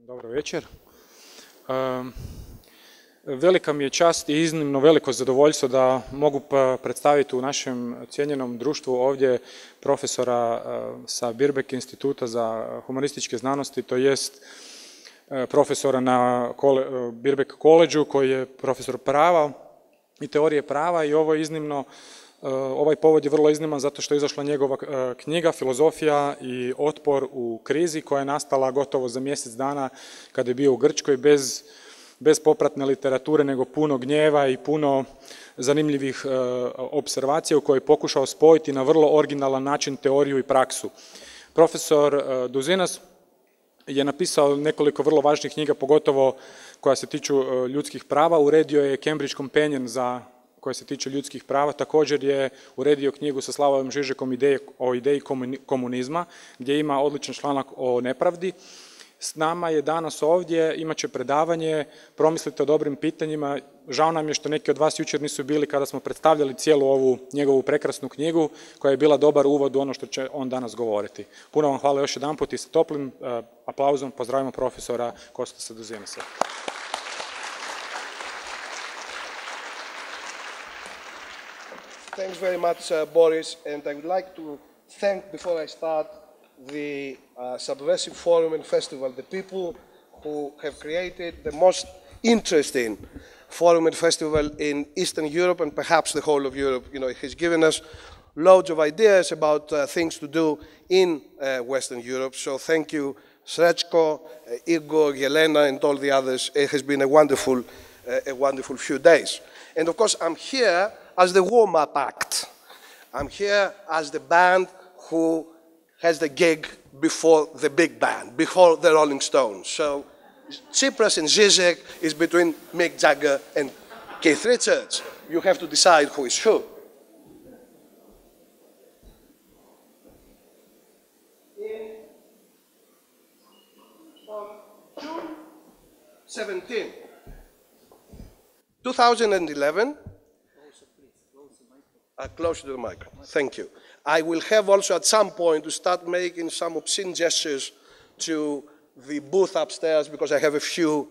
Dobro večer. Velika mi je čast i iznimno veliko zadovoljstvo da mogu predstaviti u našem cijenjenom društvu ovdje profesora sa Birkbeck instituta za humanističke znanosti, to jest profesora na Birkbeck koleđu koji je profesor prava i teorije prava i ovo je iznimno, ovaj povod je vrlo izniman zato što je izašla njegova knjiga Filozofija i otpor u krizi koja je nastala gotovo za mjesec dana kada je bio u Grčkoj bez popratne literature nego puno gnjeva i puno zanimljivih opservacija u kojoj je pokušao spojiti na vrlo originalan način teoriju i praksu. Profesor Douzinas je napisao nekoliko vrlo važnih knjiga, pogotovo koja se tiču ljudskih prava. Uredio je Cambridge Companion za koje se tiče ljudskih prava. Također je uredio knjigu sa Slavojom Žižekom o ideji komunizma, gdje ima odličan članak o nepravdi. S nama je danas ovdje, imat će predavanje, promislite o dobrim pitanjima. Žao nam je što neki od vas jučer nisu bili kada smo predstavljali cijelu ovu njegovu prekrasnu knjigu, koja je bila dobar uvod u ono što će on danas govoriti. Puno vam hvala još jedanput i sa toplim aplauzom pozdravimo profesora Costasa Douzinasa. Thanks very much, Boris, and I would like to thank, before I start, the Subversive Forum and Festival, the people who have created the most interesting forum and festival in Eastern Europe and perhaps the whole of Europe. You know, it has given us loads of ideas about things to do in Western Europe. So thank you, Srečko, Igor, Yelena, and all the others. It has been a wonderful few days. And of course, I'm here as the warm-up act. I'm here as the band who has the gig before the big band, before the Rolling Stones. So Tsipras and Zizek is between Mick Jagger and Keith Richards. You have to decide who is who. On June 17, 2011, close to the microphone. Thank you. I will have also at some point to start making some obscene gestures to the booth upstairs because I have a few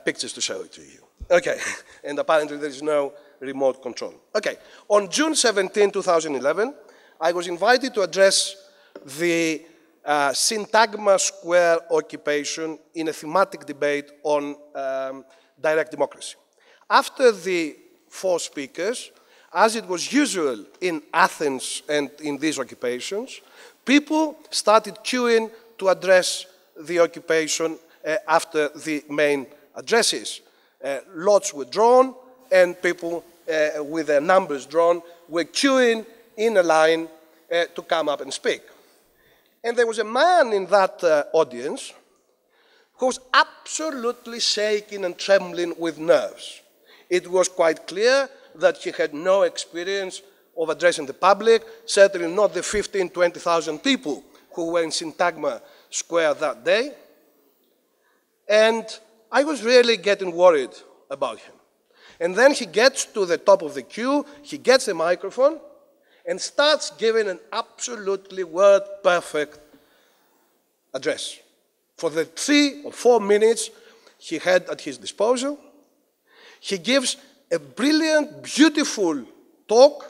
pictures to show to you. Okay, and apparently there is no remote control. Okay, on June 17, 2011, I was invited to address the Syntagma Square occupation in a thematic debate on direct democracy. After the four speakers, as it was usual in Athens and in these occupations, people started queuing to address the occupation after the main addresses. Lots were drawn, and people with their numbers drawn were queuing in a line to come up and speak. And there was a man in that audience who was absolutely shaking and trembling with nerves. It was quite clear that he had no experience of addressing the public, certainly not the 15,000, 20,000 people who were in Syntagma Square that day. And I was really getting worried about him. And then he gets to the top of the queue, he gets a microphone, and starts giving an absolutely word-perfect address. For the 3 or 4 minutes he had at his disposal, he gives a brilliant, beautiful talk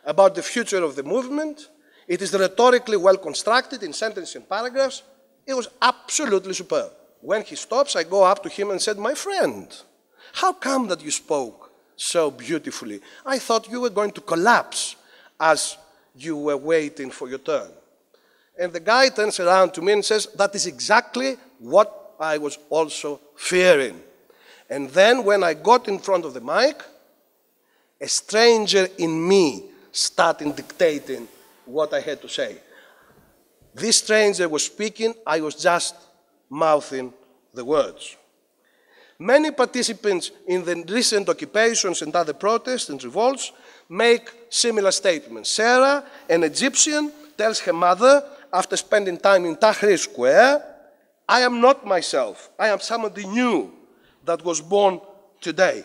about the future of the movement. It is rhetorically well constructed in sentences and paragraphs. It was absolutely superb. When he stops, I go up to him and said, "My friend, how come that you spoke so beautifully? I thought you were going to collapse as you were waiting for your turn." And the guy turns around to me and says, "That is exactly what I was also fearing." And then when I got in front of the mic, a stranger in me started dictating what I had to say. This stranger was speaking, I was just mouthing the words. Many participants in the recent occupations and other protests and revolts make similar statements. Sarah, an Egyptian, tells her mother, after spending time in Tahrir Square, "I am not myself, I am somebody new that was born today."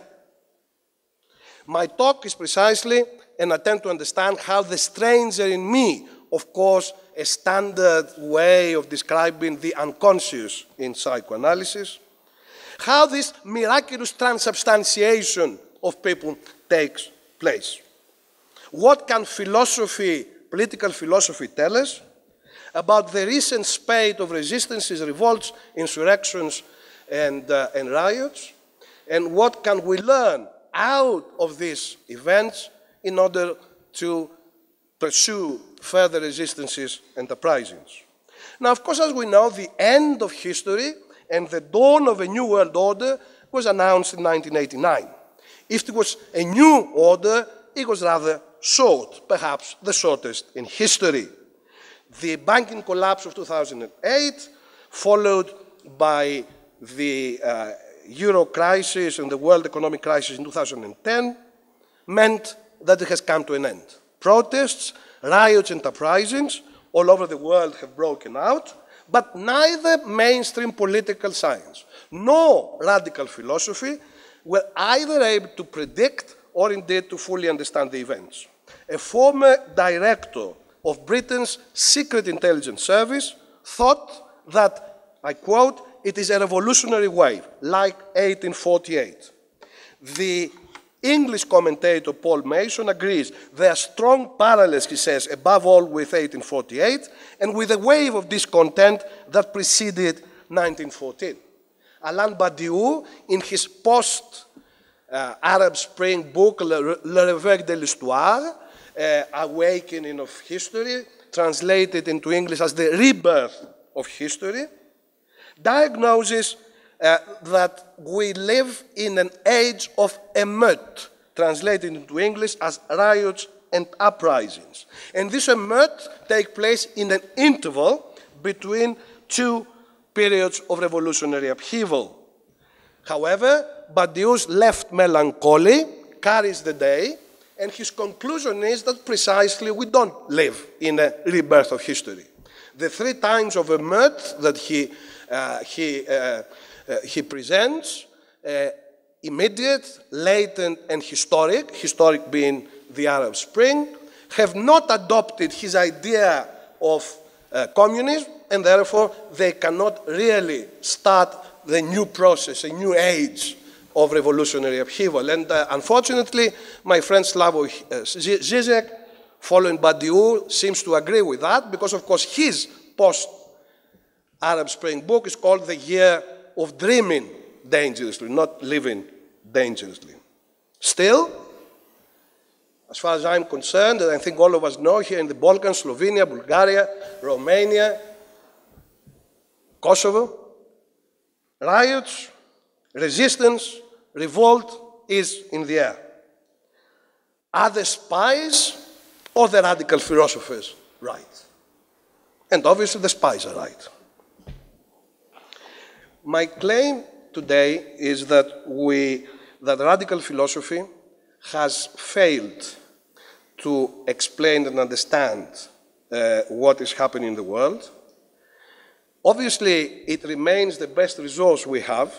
My talk is precisely an attempt to understand how the stranger in me of course, a standard way of describing the unconscious in psychoanalysis. How this miraculous transubstantiation of people takes place. What can philosophy, political philosophy, tell us about the recent spate of resistances, revolts, insurrections, and riots? And what can we learn out of these events in order to pursue further resistances and uprisings? Now, of course, as we know, the end of history and the dawn of a new world order was announced in 1989. If it was a new order, it was rather short, perhaps the shortest in history. The banking collapse of 2008, followed by the euro crisis and the world economic crisis in 2010, meant that it has come to an end. Protests, riots, and uprisings all over the world have broken out, but neither mainstream political science nor radical philosophy were either able to predict or indeed to fully understand the events. A former director of Britain's Secret Intelligence Service thought that, I quote, "it is a revolutionary wave, like 1848. The English commentator Paul Mason agrees there are strong parallels, he says, above all with 1848 and with the wave of discontent that preceded 1914. Alain Badiou, in his post-Arab Spring book, Le Rebirth de l'Histoire, Awakening of History, translated into English as the rebirth of history, diagnoses that we live in an age of emeute, translated into English as riots and uprisings. And this emeute takes place in an interval between two periods of revolutionary upheaval. However, Badiou's left melancholy carries the day, and his conclusion is that precisely we don't live in a rebirth of history. The three times of emeute that he presents, immediate, latent, and historic being the Arab Spring, have not adopted his idea of communism, and therefore they cannot really start the new process, a new age of revolutionary upheaval. And unfortunately, my friend Slavoj Žižek, following Badiou, seems to agree with that, because of course his post-Arab Spring book is called The Year of Dreaming Dangerously, not Living Dangerously. Still, as far as I'm concerned, and I think all of us know, here in the Balkans, Slovenia, Bulgaria, Romania, Kosovo, riots, resistance, revolt is in the air. Are the spies or the radical philosophers right? And obviously the spies are right. My claim today is that radical philosophy has failed to explain and understand what is happening in the world. Obviously, it remains the best resource we have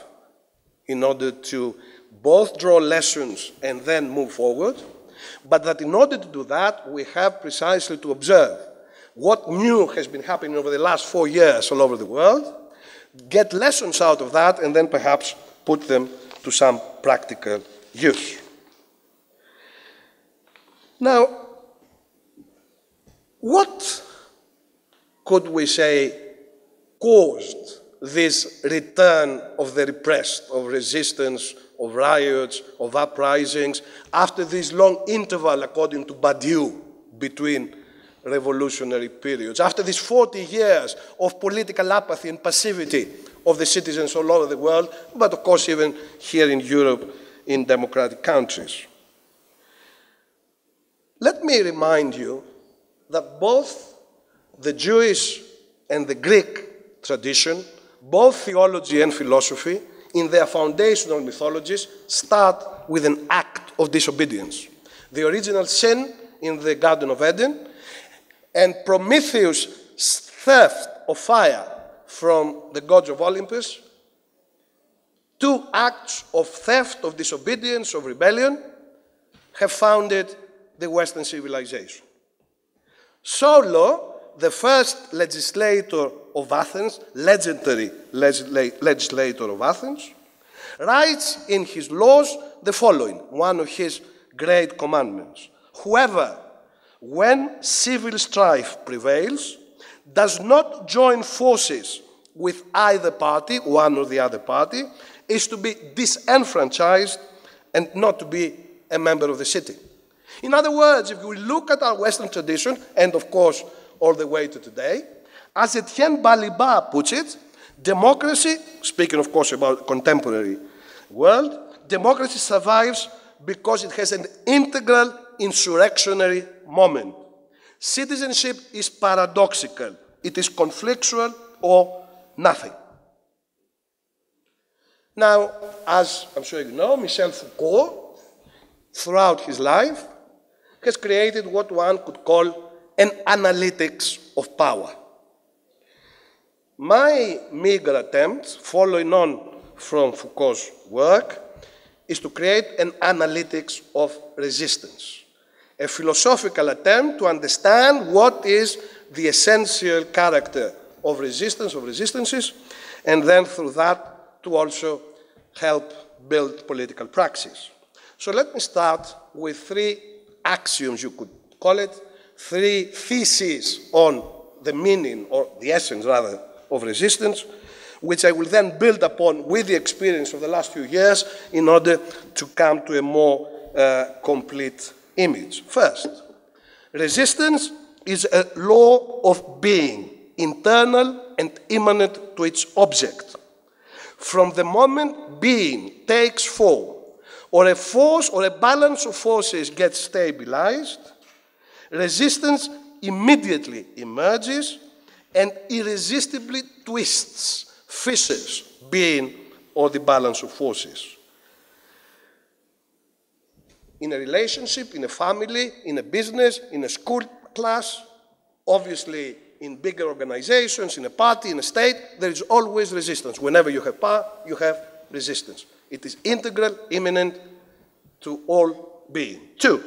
in order to both draw lessons and then move forward, but that in order to do that, we have precisely to observe what new has been happening over the last 4 years all over the world, get lessons out of that, and then perhaps put them to some practical use. Now, what could we say caused this return of the repressed, of resistance, of riots, of uprisings, after this long interval, according to Badiou, between revolutionary periods, after these 40 years of political apathy and passivity of the citizens all over the world, but of course even here in Europe, in democratic countries? Let me remind you that both the Jewish and the Greek tradition, both theology and philosophy, in their foundational mythologies, start with an act of disobedience. The original sin in the Garden of Eden, and Prometheus' theft of fire from the gods of Olympus, two acts of theft, of disobedience, of rebellion, have founded the Western civilization. Solon, the first legislator of Athens, legendary legislator of Athens, writes in his laws the following, one of his great commandments. Whoever, when civil strife prevails, does not join forces with either party, one or the other party, is to be disenfranchised and not to be a member of the city. In other words, if we look at our Western tradition, and of course all the way to today, as Etienne Balibar puts it, democracy, speaking of course about contemporary world, democracy survives because it has an integral insurrectionary moment. Citizenship is paradoxical. It is conflictual or nothing. Now, as I'm sure you know, Michel Foucault, throughout his life, has created what one could call an analytics of power. My meager attempt, following on from Foucault's work, is to create an analytics of resistance, a philosophical attempt to understand what is the essential character of resistance, of resistances, and then through that to also help build political praxis. So let me start with three axioms, you could call it, three theses on the meaning, or the essence rather, of resistance, which I will then build upon with the experience of the last few years in order to come to a more complete image. First, resistance is a law of being, internal and immanent to its object. From the moment being takes form, or a force or a balance of forces gets stabilized, resistance immediately emerges and irresistibly twists, fissures being or the balance of forces. In a relationship, in a family, in a business, in a school class, obviously in bigger organizations, in a party, in a state, there is always resistance. Whenever you have power, you have resistance. It is integral, immanent to all being. Two,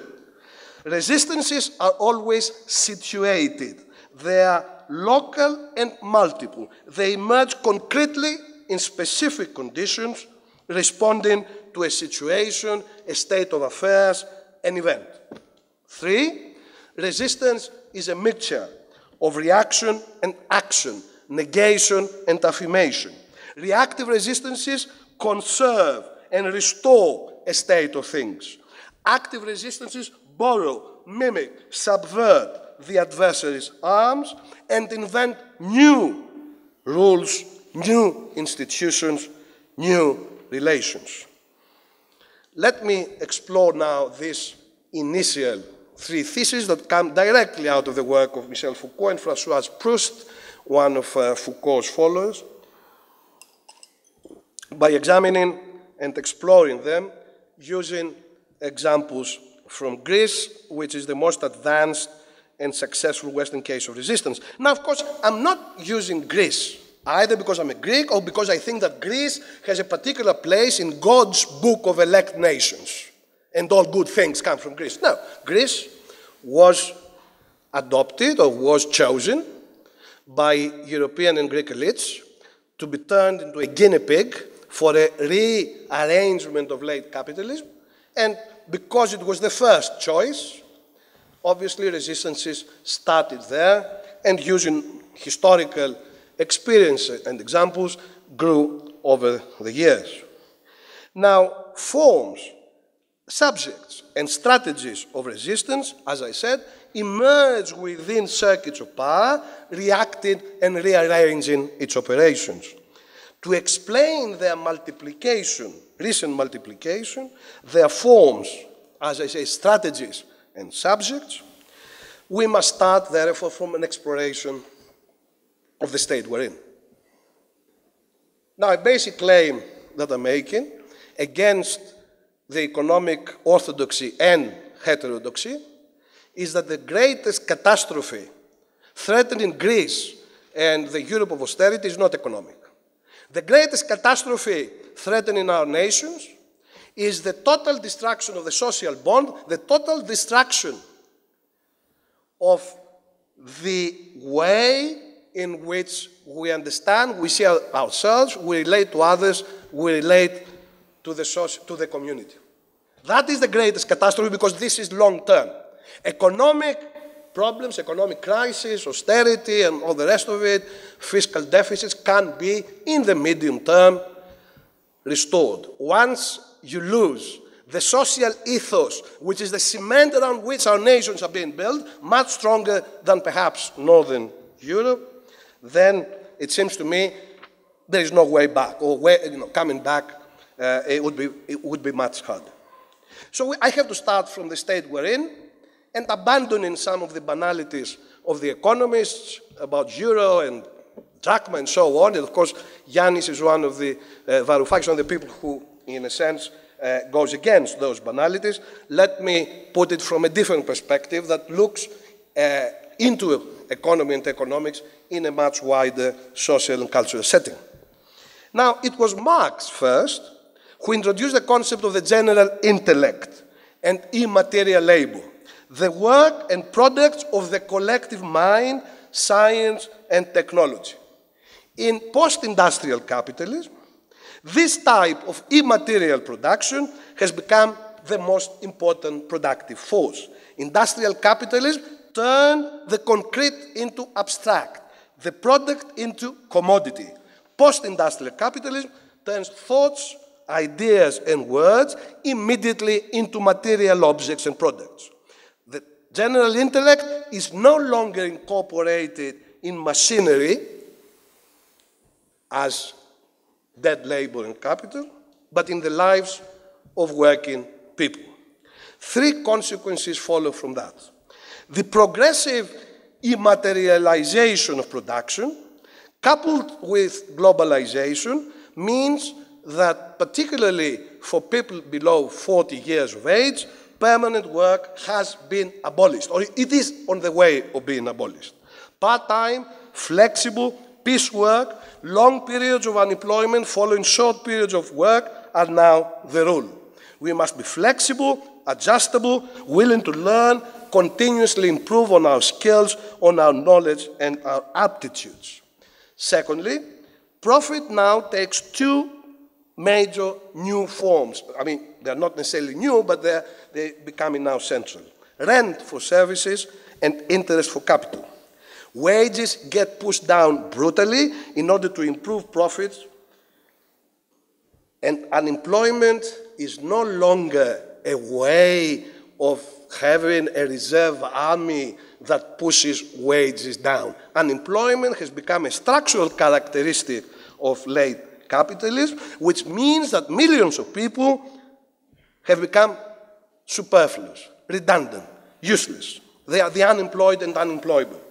resistances are always situated. They are local and multiple. They emerge concretely in specific conditions, responding to a situation, a state of affairs, an event. Three, resistance is a mixture of reaction and action, negation and affirmation. Reactive resistances conserve and restore a state of things. Active resistances borrow, mimic, subvert the adversary's arms and invent new rules, new institutions, new relations. Let me explore now these initial three theses that come directly out of the work of Michel Foucault and François Proust, one of Foucault's followers, by examining and exploring them using examples from Greece, which is the most advanced and successful Western case of resistance. Now, of course, I'm not using Greece, either because I'm a Greek or because I think that Greece has a particular place in God's book of elect nations, and all good things come from Greece. No, Greece was adopted or was chosen by European and Greek elites to be turned into a guinea pig for a rearrangement of late capitalism, and because it was the first choice, obviously resistances started there, and using historical experience and examples grew over the years. Now, forms, subjects, and strategies of resistance, as I said, emerge within circuits of power, reacting and rearranging its operations. To explain their multiplication, recent multiplication, their forms, as I say, strategies and subjects, we must start, therefore, from an exploration of the state we're in. Now, a basic claim that I'm making against the economic orthodoxy and heterodoxy is that the greatest catastrophe threatening Greece and the Europe of austerity is not economic. The greatest catastrophe threatening our nations is the total destruction of the social bond, the total destruction of the way in which we understand, we see ourselves, we relate to others, we relate to the community. That is the greatest catastrophe because this is long-term. Economic problems, economic crisis, austerity, and all the rest of it, fiscal deficits can be, in the medium term, restored. Once you lose the social ethos, which is the cement around which our nations are being built, much stronger than perhaps Northern Europe, then it seems to me there is no way back, or coming back, it would be much harder. So I have to start from the state we're in and abandoning some of the banalities of the economists about euro and drachma and so on. And of course, Yanis is one of the Varoufakis, one of the people who, in a sense, goes against those banalities. Let me put it from a different perspective that looks into economy and economics in a much wider social and cultural setting. Now, it was Marx first who introduced the concept of the general intellect and immaterial labor, the work and products of the collective mind, science, and technology. In post-industrial capitalism, this type of immaterial production has become the most important productive force. Industrial capitalism turned the concrete into abstract, the product into commodity. Post-industrial capitalism turns thoughts, ideas, and words immediately into material objects and products. The general intellect is no longer incorporated in machinery as dead labor and capital, but in the lives of working people. Three consequences follow from that. The progressive immaterialization of production, coupled with globalization, means that particularly for people below 40 years of age, permanent work has been abolished, or it is on the way of being abolished. Part-time, flexible, piece work, long periods of unemployment following short periods of work are now the rule. We must be flexible, adjustable, willing to learn, continuously improve on our skills, on our knowledge, and our aptitudes. Secondly, profit now takes two major new forms. I mean, they're not necessarily new, but they're becoming now central. Rent for services and interest for capital. Wages get pushed down brutally in order to improve profits, and unemployment is no longer a way of having a reserve army that pushes wages down. Unemployment has become a structural characteristic of late capitalism, which means that millions of people have become superfluous, redundant, useless. They are the unemployed and unemployable,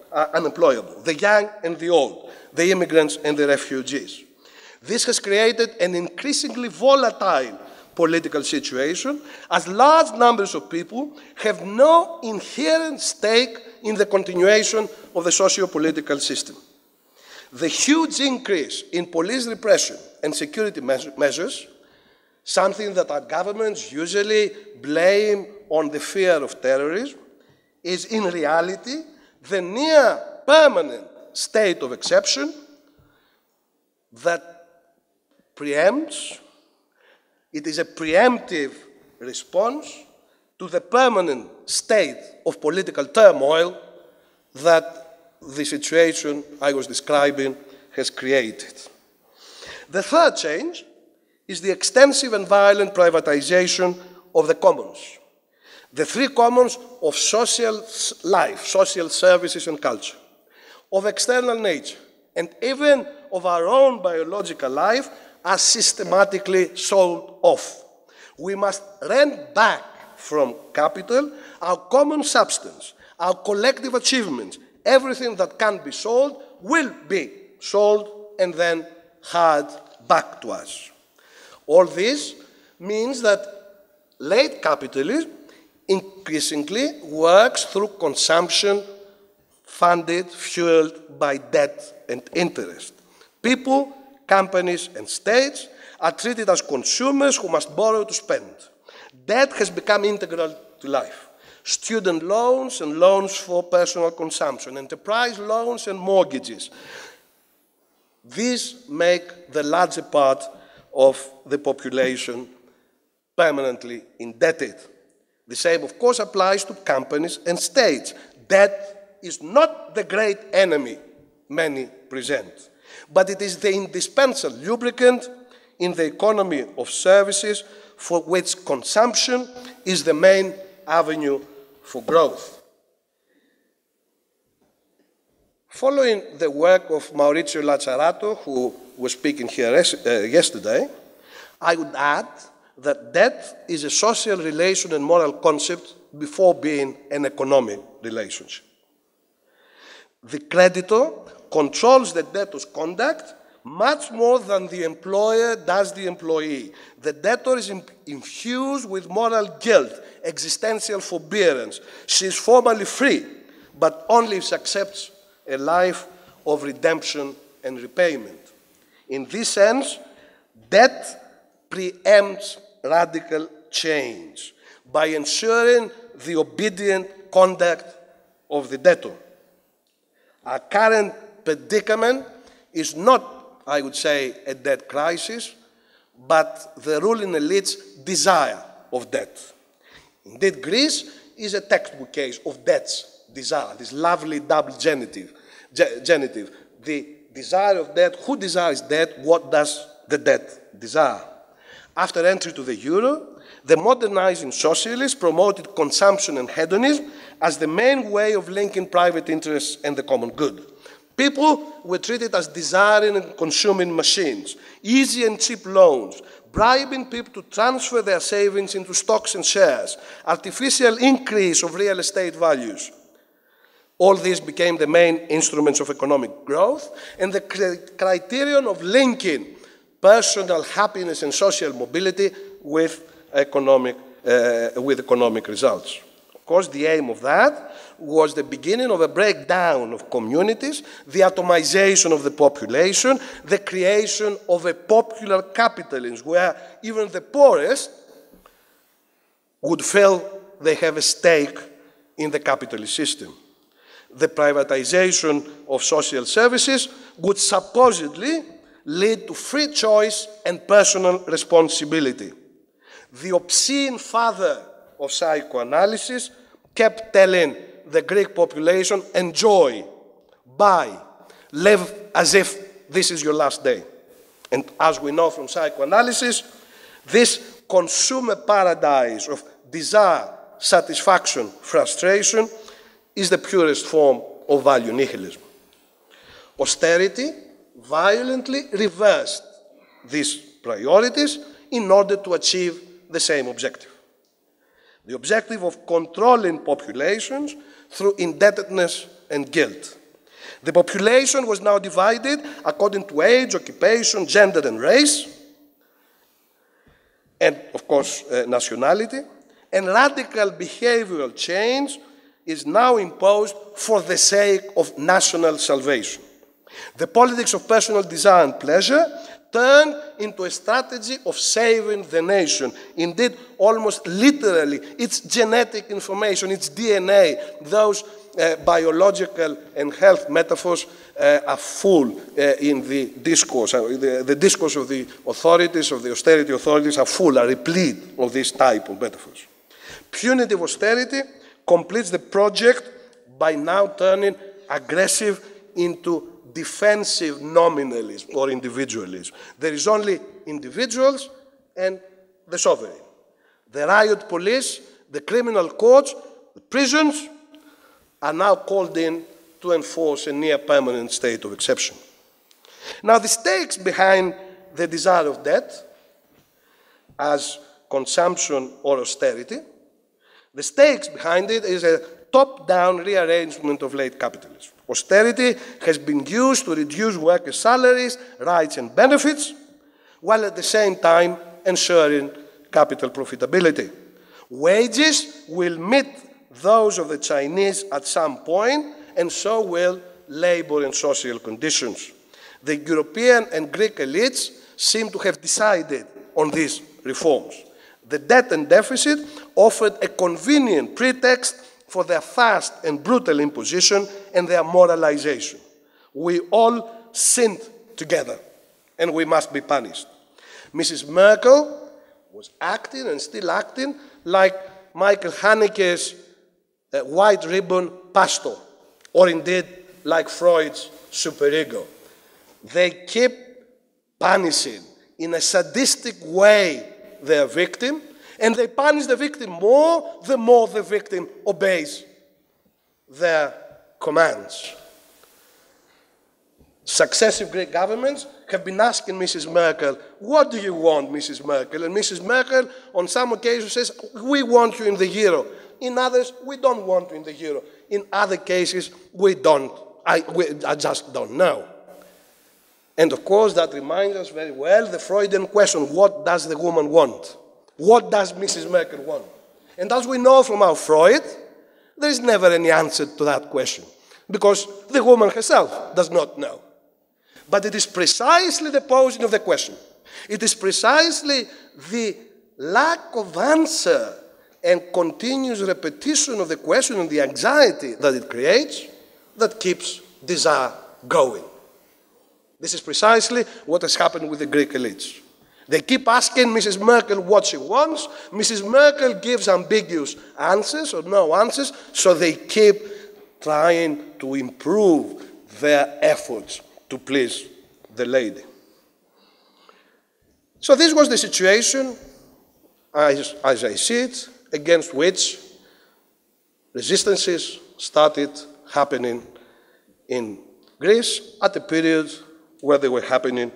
the young and the old, the immigrants and the refugees. This has created an increasingly volatile political situation, as large numbers of people have no inherent stake in the continuation of the socio-political system. The huge increase in police repression and security measures, something that our governments usually blame on the fear of terrorism, is in reality the near permanent state of exception that preempts. It is a preemptive response to the permanent state of political turmoil that the situation I was describing has created. The third change is the extensive and violent privatization of the commons. The three commons of social life, social services and culture, of external nature, and even of our own biological life are systematically sold off. We must rent back from capital our common substance, our collective achievements. Everything that can be sold will be sold and then had back to us. All this means that late capitalism increasingly works through consumption funded, fueled by debt and interest. People, companies, and states are treated as consumers who must borrow to spend. Debt has become integral to life. student loans and loans for personal consumption, enterprise loans and mortgages. These make the larger part of the population permanently indebted. The same, of course, applies to companies and states. Debt is not the great enemy many present, but it is the indispensable lubricant in the economy of services for which consumption is the main avenue for growth. Following the work of Maurizio Lazzarato, who was speaking here yesterday, I would add that debt is a social relation and moral concept before being an economic relationship. The creditor controls the debtor's conduct much more than the employer does the employee. The debtor is infused with moral guilt, existential forbearance. She is formally free, but only if she accepts a life of redemption and repayment. In this sense, debt preempts radical change by ensuring the obedient conduct of the debtor. Our current predicament is not, I would say, a debt crisis, but the ruling elite's desire of debt. Indeed, Greece is a textbook case of debt's desire, this lovely double genitive. The desire of debt, who desires debt, what does the debt desire? After entry to the euro, the modernizing socialists promoted consumption and hedonism as the main way of linking private interests and the common good. People were treated as desiring and consuming machines, easy and cheap loans, bribing people to transfer their savings into stocks and shares, artificial increase of real estate values. All these became the main instruments of economic growth, and the criterion of linking personal happiness and social mobility with economic results. Of course, the aim of that was the beginning of a breakdown of communities, the atomization of the population, the creation of a popular capitalism where even the poorest would feel they have a stake in the capitalist system. The privatization of social services would supposedly lead to free choice and personal responsibility. The obscene father of psychoanalysis kept telling the Greek population, enjoy, buy, live as if this is your last day. And as we know from psychoanalysis, this consumer paradise of desire, satisfaction, frustration is the purest form of value nihilism. Austerity violently reversed these priorities in order to achieve the same objective. The objective of controlling populations through indebtedness and guilt. The population was now divided according to age, occupation, gender, and race, and of course nationality, and radical behavioral change is now imposed for the sake of national salvation. The politics of personal desire and pleasure turned into a strategy of saving the nation. Indeed, almost literally, its genetic information, its DNA, those biological and health metaphors are full in the discourse. The discourse of the authorities, of the austerity authorities, are full, are replete of this type of metaphors. Punitive austerity completes the project by now turning aggressive into defensive nominalism or individualism. There is only individuals and the sovereign. The riot police, the criminal courts, the prisons are now called in to enforce a near permanent state of exception. Now, the stakes behind the desire of debt as consumption or austerity, the stakes behind it is a top-down rearrangement of late capitalism. Austerity has been used to reduce workers' salaries, rights, and benefits, while at the same time ensuring capital profitability. Wages will meet those of the Chinese at some point, and so will labor and social conditions. The European and Greek elites seem to have decided on these reforms. The debt and deficit offered a convenient pretext for their fast and brutal imposition and their moralization. We all sinned together, and we must be punished. Mrs. Merkel was acting and still acting like Michael Haneke's white ribbon pastor, or indeed like Freud's superego. They keep punishing in a sadistic way their victim, and they punish the victim more the victim obeys their commands. Successive Greek governments have been asking Mrs. Merkel, what do you want, Mrs. Merkel? And Mrs. Merkel, on some occasions, says, we want you in the euro. In others, we don't want you in the euro. In other cases, we don't. I just don't know. And of course, that reminds us very well the Freudian question, what does the woman want? What does Mrs. Merkel want? And as we know from our Freud, there is never any answer to that question, because the woman herself does not know. But it is precisely the posing of the question. It is precisely the lack of answer and continuous repetition of the question and the anxiety that it creates that keeps desire going. This is precisely what has happened with the Greek elites. They keep asking Mrs. Merkel what she wants. Mrs. Merkel gives ambiguous answers or no answers, so they keep trying to improve their efforts to please the lady. So this was the situation, as I see it, against which resistances started happening in Greece at a period where they were happening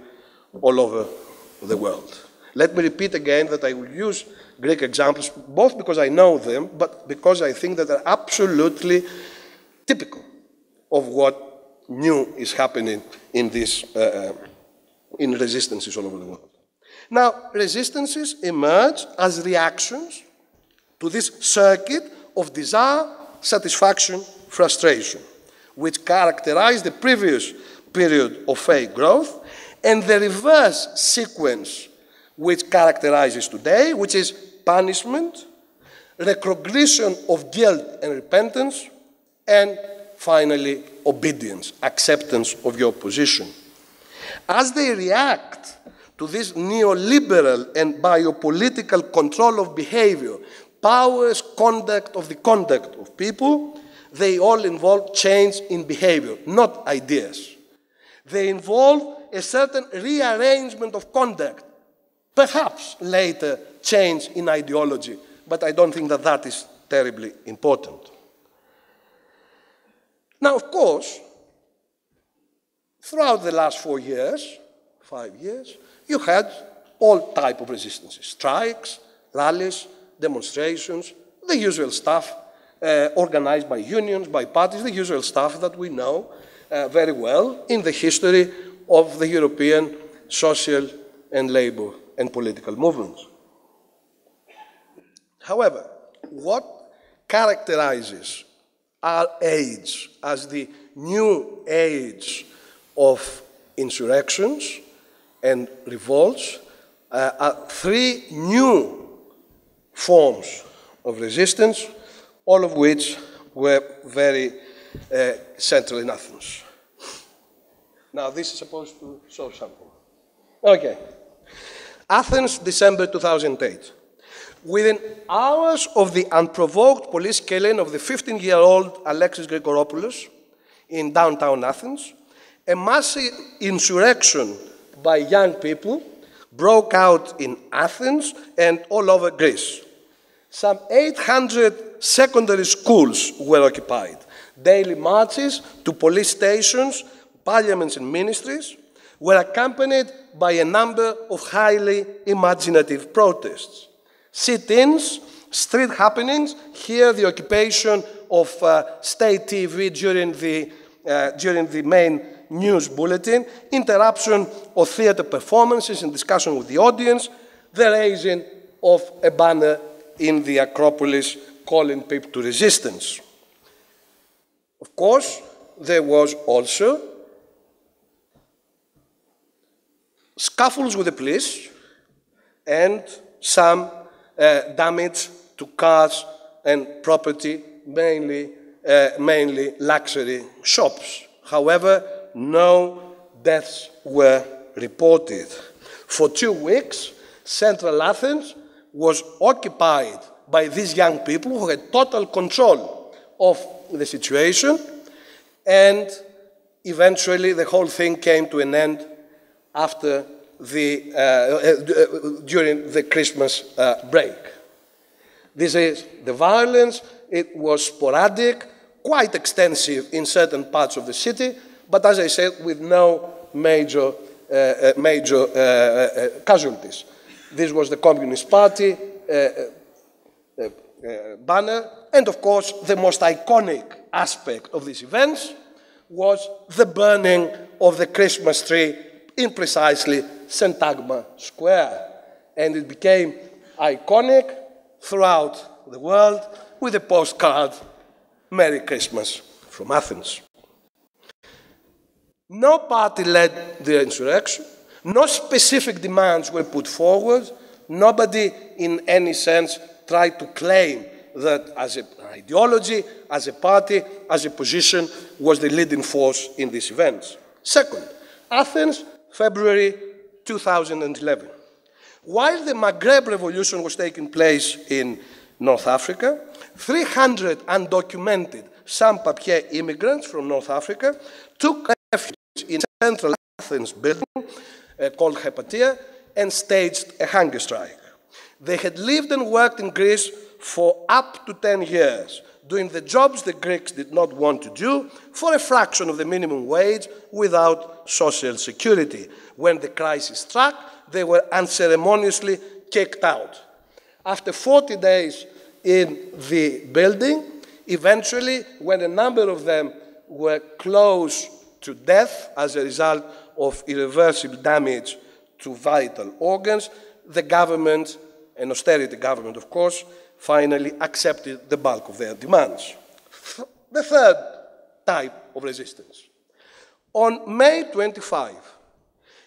all over the world. Let me repeat again that I will use Greek examples, both because I know them, but because I think that they're absolutely typical of what new is happening in this, in resistances all over the world. Now, resistances emerge as reactions to this circuit of desire, satisfaction, frustration, which characterized the previous period of fake growth, and the reverse sequence which characterizes today, which is punishment, recognition of guilt and repentance, and finally, obedience, acceptance of your position. As they react to this neoliberal and biopolitical control of behavior, power's conduct of the conduct of people, they all involve change in behavior, not ideas. They involve a certain rearrangement of conduct, perhaps later change in ideology, but I don't think that that is terribly important. Now, of course, throughout the last 4 years, 5 years, you had all types of resistances, strikes, rallies, demonstrations, the usual stuff, organized by unions, by parties, the usual stuff that we know very well in the history of the European social and labor and political movements. However, what characterizes our age as the new age of insurrections and revolts are three new forms of resistance, all of which were very central in Athens. Now, this is supposed to show something. Okay. Athens, December 2008. Within hours of the unprovoked police killing of the 15-year-old Alexis Grigoropoulos in downtown Athens, a massive insurrection by young people broke out in Athens and all over Greece. Some 800 secondary schools were occupied. Daily marches to police stations, parliaments and ministries were accompanied by a number of highly imaginative protests. Sit-ins, street happenings, here the occupation of state TV during the main news bulletin, interruption of theater performances and discussion with the audience, the raising of a banner in the Acropolis calling people to resistance. Of course, there was also scuffles with the police and some damage to cars and property, mainly luxury shops. However, no deaths were reported. For 2 weeks, central Athens was occupied by these young people who had total control of the situation, and eventually the whole thing came to an end after during the Christmas break. This is the violence. It was sporadic, quite extensive in certain parts of the city, but as I said, with no major casualties. This was the Communist Party banner, and of course, the most iconic aspect of these events was the burning of the Christmas tree in precisely Syntagma Square. And it became iconic throughout the world with a postcard, Merry Christmas from Athens. No party led the insurrection. No specific demands were put forward. Nobody, in any sense, tried to claim that as an ideology, as a party, as a position, was the leading force in these events. Second, Athens, February 2011. While the Maghreb Revolution was taking place in North Africa, 300 undocumented sans-papiers immigrants from North Africa took refuge in central Athens building called Hypatia and staged a hunger strike. They had lived and worked in Greece for up to 10 years, doing the jobs the Greeks did not want to do for a fraction of the minimum wage without social security. When the crisis struck, they were unceremoniously kicked out. After 40 days in the building, eventually, when a number of them were close to death as a result of irreversible damage to vital organs, the government, an austerity government of course, finally accepted the bulk of their demands. The third type of resistance. On May 25,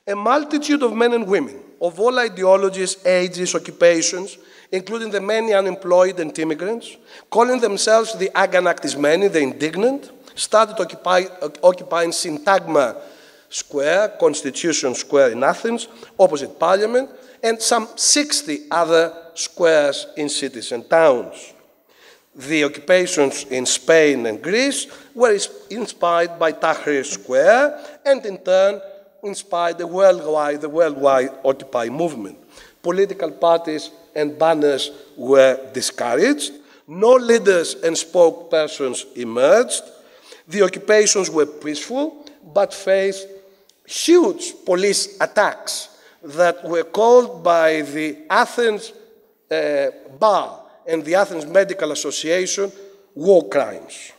a multitude of men and women of all ideologies, ages, occupations, including the many unemployed and immigrants, calling themselves the Aganaktismeni, the indignant, started occupying Syntagma Square, Constitution Square in Athens, opposite Parliament, and some 60 other squares in cities and towns. The occupations in Spain and Greece were inspired by Tahrir Square, and in turn inspired the worldwide Occupy movement. Political parties and banners were discouraged. No leaders and spokespersons emerged. The occupations were peaceful, but faced huge police attacks that were called by the Athens Bar and the Athens Medical Association war crimes.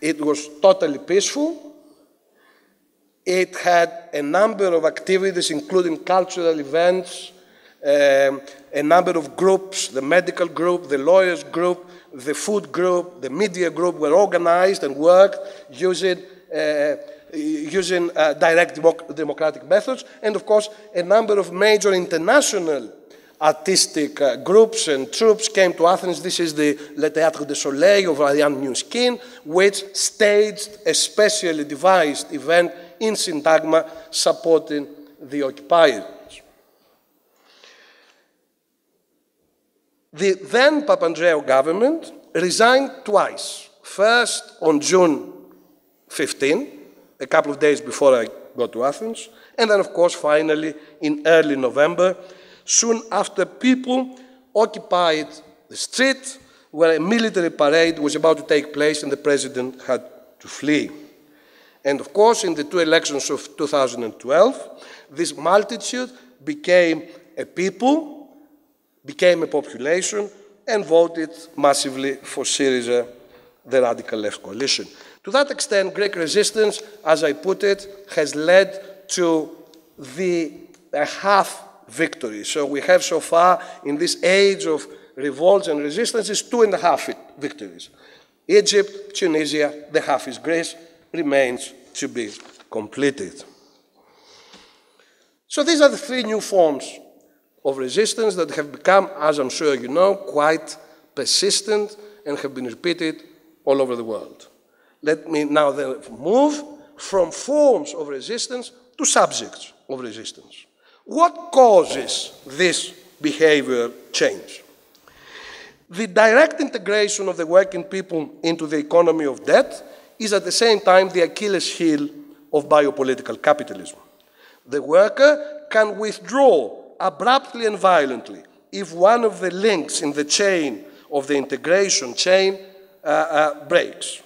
It was totally peaceful. It had a number of activities, including cultural events, a number of groups, the medical group, the lawyers group, the food group, the media group were organized and worked using direct democratic methods, and of course a number of major international artistic groups and troops came to Athens. This is the Le Théâtre du Soleil of Ariane Newskin, which staged a specially devised event in Syntagma supporting the occupiers. The then Papandreou government resigned twice. First on June 15, a couple of days before I got to Athens, and then of course finally in early November, soon after people occupied the street where a military parade was about to take place and the president had to flee. And of course in the two elections of 2012, this multitude became a people, became a population, and voted massively for Syriza, the radical left coalition. To that extent, Greek resistance, as I put it, has led to a half victory. So we have so far, in this age of revolts and resistances, 2.5 victories. Egypt, Tunisia, the half is Greece, remains to be completed. So these are the three new forms of resistance that have become, as I'm sure you know, quite persistent and have been repeated all over the world. Let me now then move from forms of resistance to subjects of resistance. What causes this behavior change? The direct integration of the working people into the economy of debt is at the same time the Achilles heel of biopolitical capitalism. The worker can withdraw abruptly and violently if one of the links in the chain of the integration chain breaks.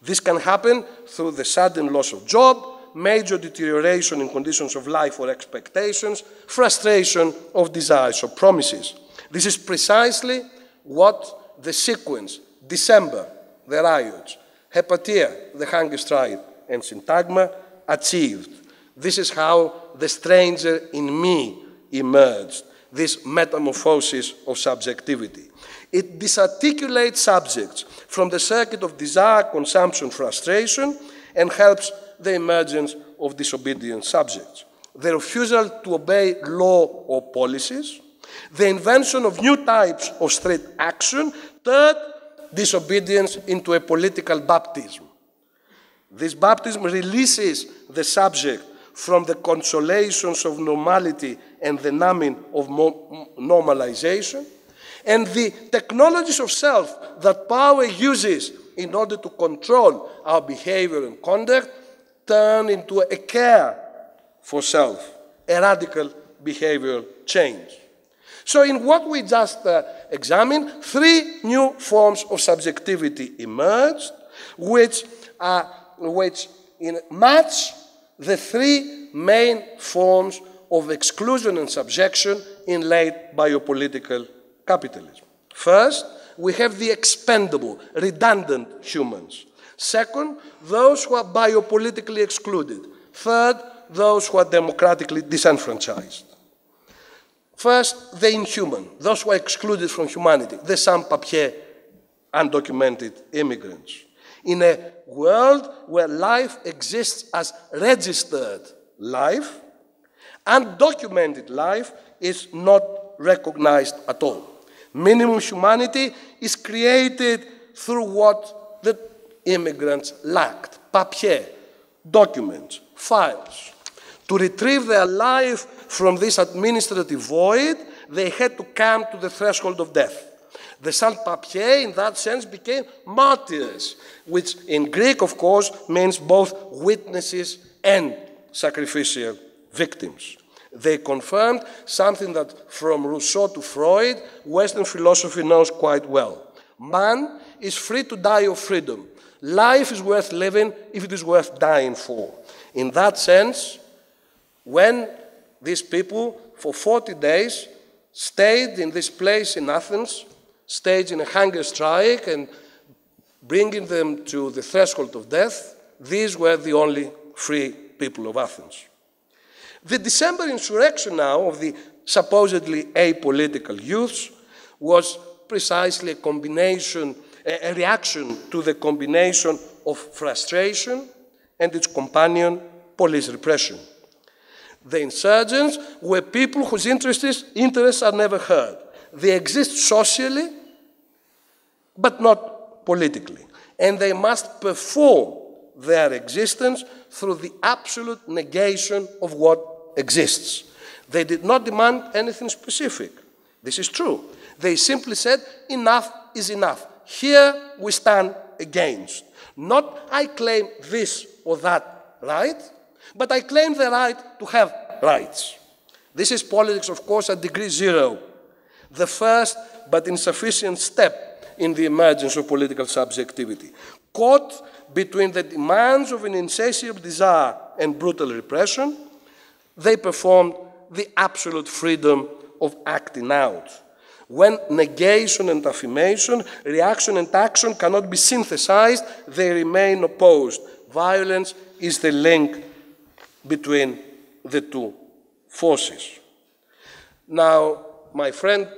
This can happen through the sudden loss of job, major deterioration in conditions of life or expectations, frustration of desires or promises. This is precisely what the sequence, December, the riots, Hepatia, the hunger strike, and Syntagma achieved. This is how the stranger in me emerged, this metamorphosis of subjectivity. It disarticulates subjects from the circuit of desire, consumption, frustration, and helps the emergence of disobedient subjects. The refusal to obey law or policies, the invention of new types of street action, turned disobedience into a political baptism. This baptism releases the subject from the consolations of normality and the numbing of normalization, and the technologies of self that power uses in order to control our behavior and conduct turn into a care for self, a radical behavioral change. So in what we just examined, three new forms of subjectivity emerged, which match the three main forms of exclusion and subjection in late biopolitical capitalism. First, we have the expendable, redundant humans. Second, those who are biopolitically excluded. Third, those who are democratically disenfranchised. First, the inhuman, those who are excluded from humanity, the sans-papiers, undocumented immigrants. In a world where life exists as registered life, undocumented life is not recognized at all. Minimum humanity is created through what the immigrants lacked: papier, documents, files. To retrieve their life from this administrative void, they had to come to the threshold of death. The sans-papiers, in that sense, became martyrs, which in Greek, of course, means both witnesses and sacrificial victims. They confirmed something that from Rousseau to Freud, Western philosophy knows quite well. Man is free to die of freedom. Life is worth living if it is worth dying for. In that sense, when these people, for 40 days, stayed in this place in Athens, staging a hunger strike and bringing them to the threshold of death, these were the only free people of Athens. The December insurrection now of the supposedly apolitical youths was precisely a combination, a reaction to the combination of frustration and its companion, police repression. The insurgents were people whose interests are never heard. They exist socially, but not politically. And they must perform their existence through the absolute negation of what exists. They did not demand anything specific. This is true. They simply said, enough is enough. Here we stand against. Not I claim this or that right, but I claim the right to have rights. This is politics, of course, at degree zero. The first but insufficient step in the emergence of political subjectivity. Caught between the demands of an insatiable desire and brutal repression, they performed the absolute freedom of acting out. When negation and affirmation, reaction and action cannot be synthesized, they remain opposed. Violence is the link between the two forces. Now, my friend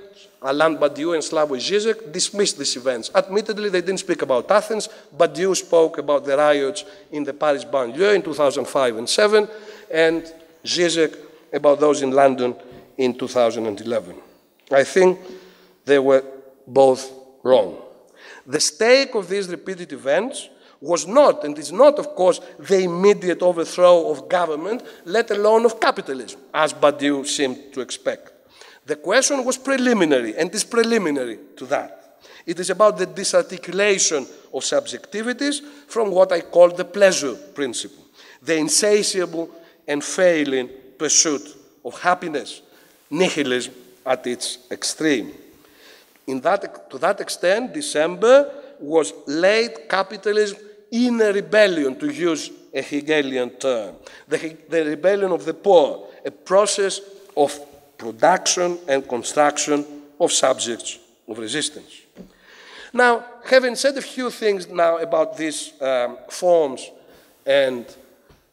Alain Badiou and Slavoj Žižek dismissed these events. Admittedly, they didn't speak about Athens. Badiou spoke about the riots in the Paris banlieue in 2005 and 2007, and Žižek about those in London in 2011. I think they were both wrong. The stake of these repeated events was not, and is not, of course, the immediate overthrow of government, let alone of capitalism, as Badiou seemed to expect. The question was preliminary, and is preliminary to that. It is about the disarticulation of subjectivities from what I call the pleasure principle, the insatiable and failing pursuit of happiness, nihilism at its extreme. To that extent, December was late capitalism in a rebellion, to use a Hegelian term, the rebellion of the poor, a process of production and construction of subjects of resistance. Now, having said a few things now about these forms and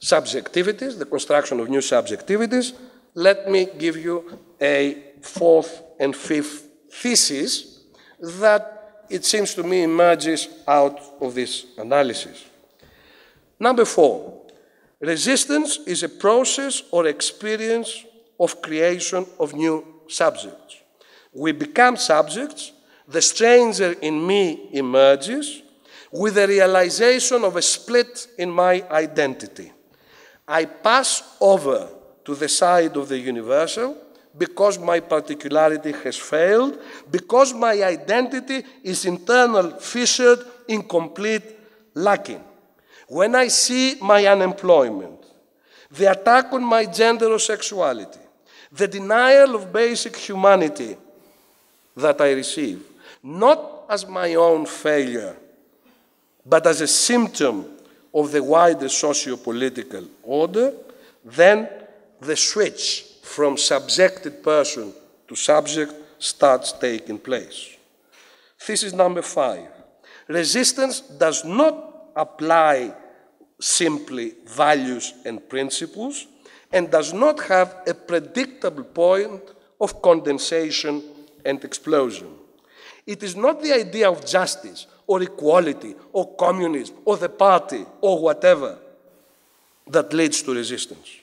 subjectivities, the construction of new subjectivities, let me give you a fourth and fifth thesis that it seems to me emerges out of this analysis. Number 4, resistance is a process or experience of creation of new subjects. We become subjects, the stranger in me emerges with the realization of a split in my identity. I pass over to the side of the universal because my particularity has failed, because my identity is internal, fissured, incomplete, lacking. When I see my unemployment, the attack on my gender or sexuality, the denial of basic humanity that I receive, not as my own failure, but as a symptom of the wider socio-political order, then the switch from subjected person to subject starts taking place. Thesis number 5. Resistance does not apply simply values and principles and does not have a predictable point of condensation and explosion. It is not the idea of justice or equality or communism or the party or whatever that leads to resistance.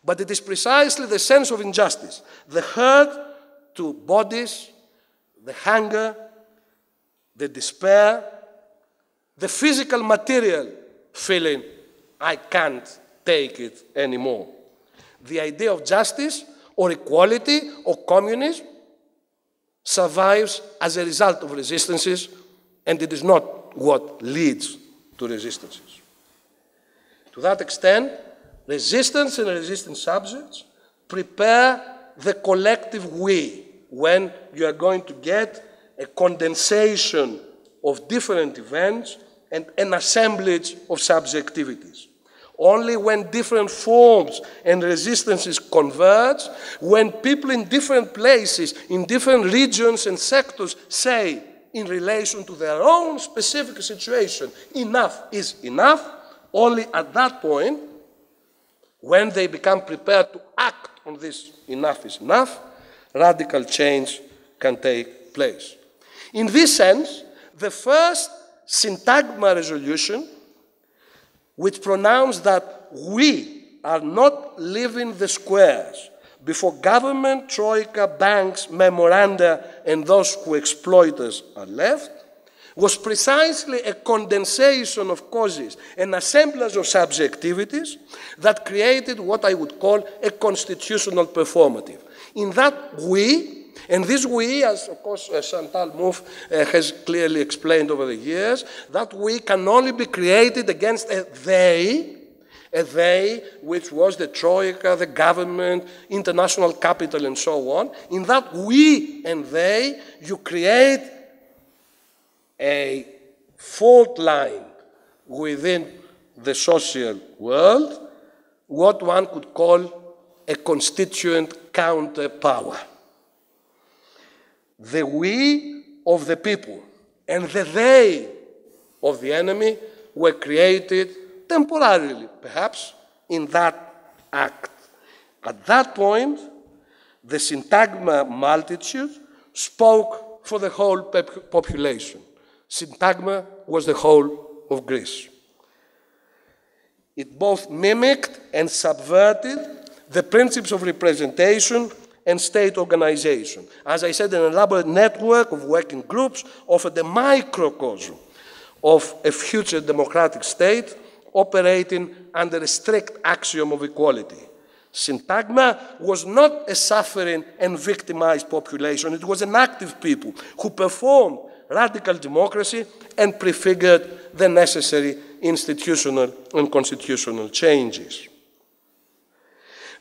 But it is precisely the sense of injustice, the hurt to bodies, the hunger, the despair, the physical material feeling, I can't take it anymore. The idea of justice or equality or communism survives as a result of resistances, and it is not what leads to resistances. To that extent, resistance and resistant subjects prepare the collective we when you are going to get a condensation of different events and an assemblage of subjectivities. Only when different forms and resistances converge, when people in different places, in different regions and sectors say, in relation to their own specific situation, enough is enough, only at that point, when they become prepared to act on this enough is enough, radical change can take place. In this sense, the first Syntagma resolution, which pronounced that we are not leaving the squares before government, troika, banks, memoranda, and those who exploit us are left, was precisely a condensation of causes, an assemblage of subjectivities that created what I would call a constitutional performative. In that we, and this we, as of course Chantal Mouffe has clearly explained over the years, that we can only be created against a they which was the troika, the government, international capital, and so on. In that we and they, you create a fault line within the social world, what one could call a constituent counter power. The we of the people and the they of the enemy were created temporarily, perhaps, in that act. At that point, the Syntagma multitude spoke for the whole population. Syntagma was the whole of Greece. It both mimicked and subverted the principles of representation and state organization. As I said, an elaborate network of working groups offered a microcosm of a future democratic state operating under a strict axiom of equality. Syntagma was not a suffering and victimized population. It was an active people who performed radical democracy and prefigured the necessary institutional and constitutional changes.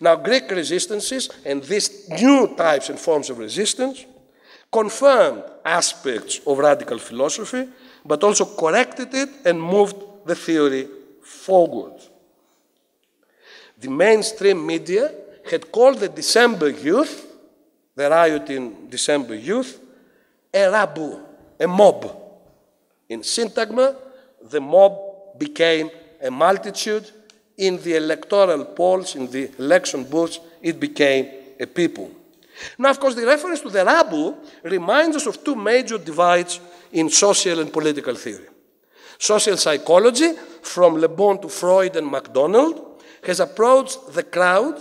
Now, Greek resistances and these new types and forms of resistance confirmed aspects of radical philosophy, but also corrected it and moved the theory forward. The mainstream media had called the December youth, the rioting December youth, a rabu, a mob. In Syntagma, the mob became a multitude. In the electoral polls, in the election booths, it became a people. Now, of course, the reference to the rabu reminds us of two major divides in social and political theory. Social psychology, from Le Bon to Freud and MacDonald, has approached the crowd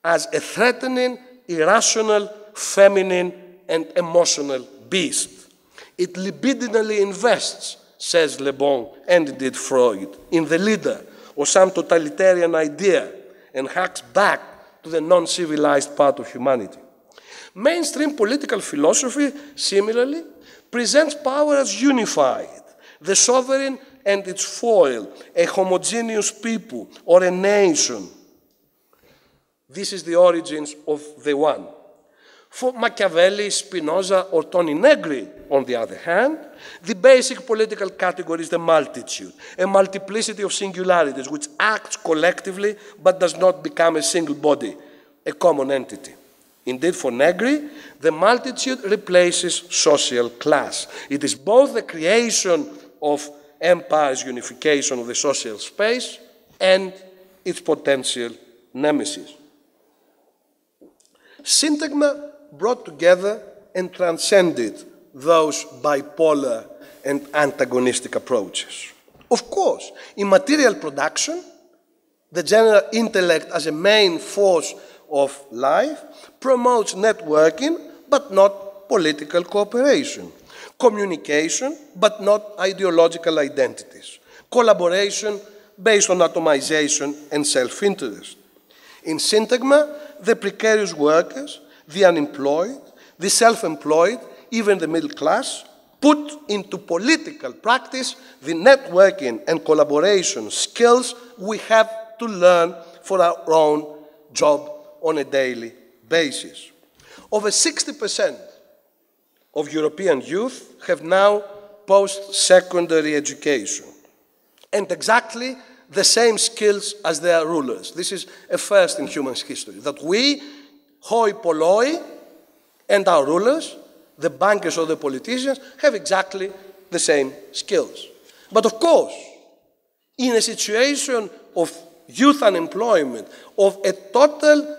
as a threatening, irrational, feminine, and emotional beast. It libidinally invests, says Le Bon, and indeed Freud, in the leader, or some totalitarian idea, and harks back to the non-civilized part of humanity. Mainstream political philosophy, similarly, presents power as unified, the sovereign and its foil, a homogeneous people or a nation. This is the origins of the one. For Machiavelli, Spinoza, or Tony Negri, on the other hand, the basic political category is the multitude, a multiplicity of singularities which acts collectively but does not become a single body, a common entity. Indeed, for Negri, the multitude replaces social class. It is both the creation of empire's unification of the social space and its potential nemesis. Syntagma brought together and transcended those bipolar and antagonistic approaches. Of course, in material production, the general intellect as a main force of life promotes networking, but not political cooperation, communication, but not ideological identities, collaboration based on atomization and self-interest. In Syntagma, the precarious workers, the unemployed, the self-employed, even the middle class, put into political practice the networking and collaboration skills we have to learn for our own job on a daily basis. Over 60% of European youth have now post-secondary education, and exactly the same skills as their rulers. This is a first in human history, that we, hoi polloi, and our rulers, the bankers or the politicians, have exactly the same skills. But of course, in a situation of youth unemployment, of a total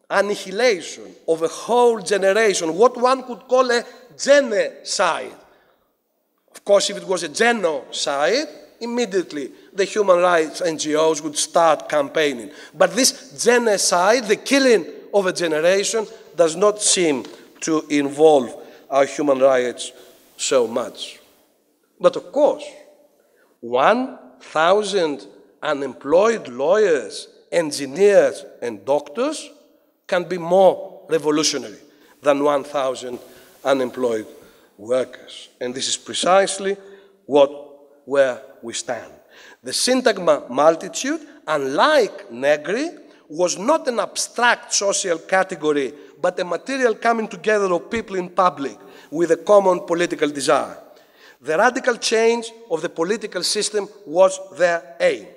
annihilation of a whole generation, what one could call a genocide. Of course, if it was a genocide, immediately the human rights NGOs would start campaigning. But this genocide, the killing of a generation, does not seem to involve our human rights so much. But of course, 1,000 unemployed lawyers, engineers, and doctors can be more revolutionary than 1,000 unemployed workers. And this is precisely where we stand. The Syntagma multitude, unlike Negri, was not an abstract social category, but a material coming together of people in public with a common political desire. The radical change of the political system was their aim.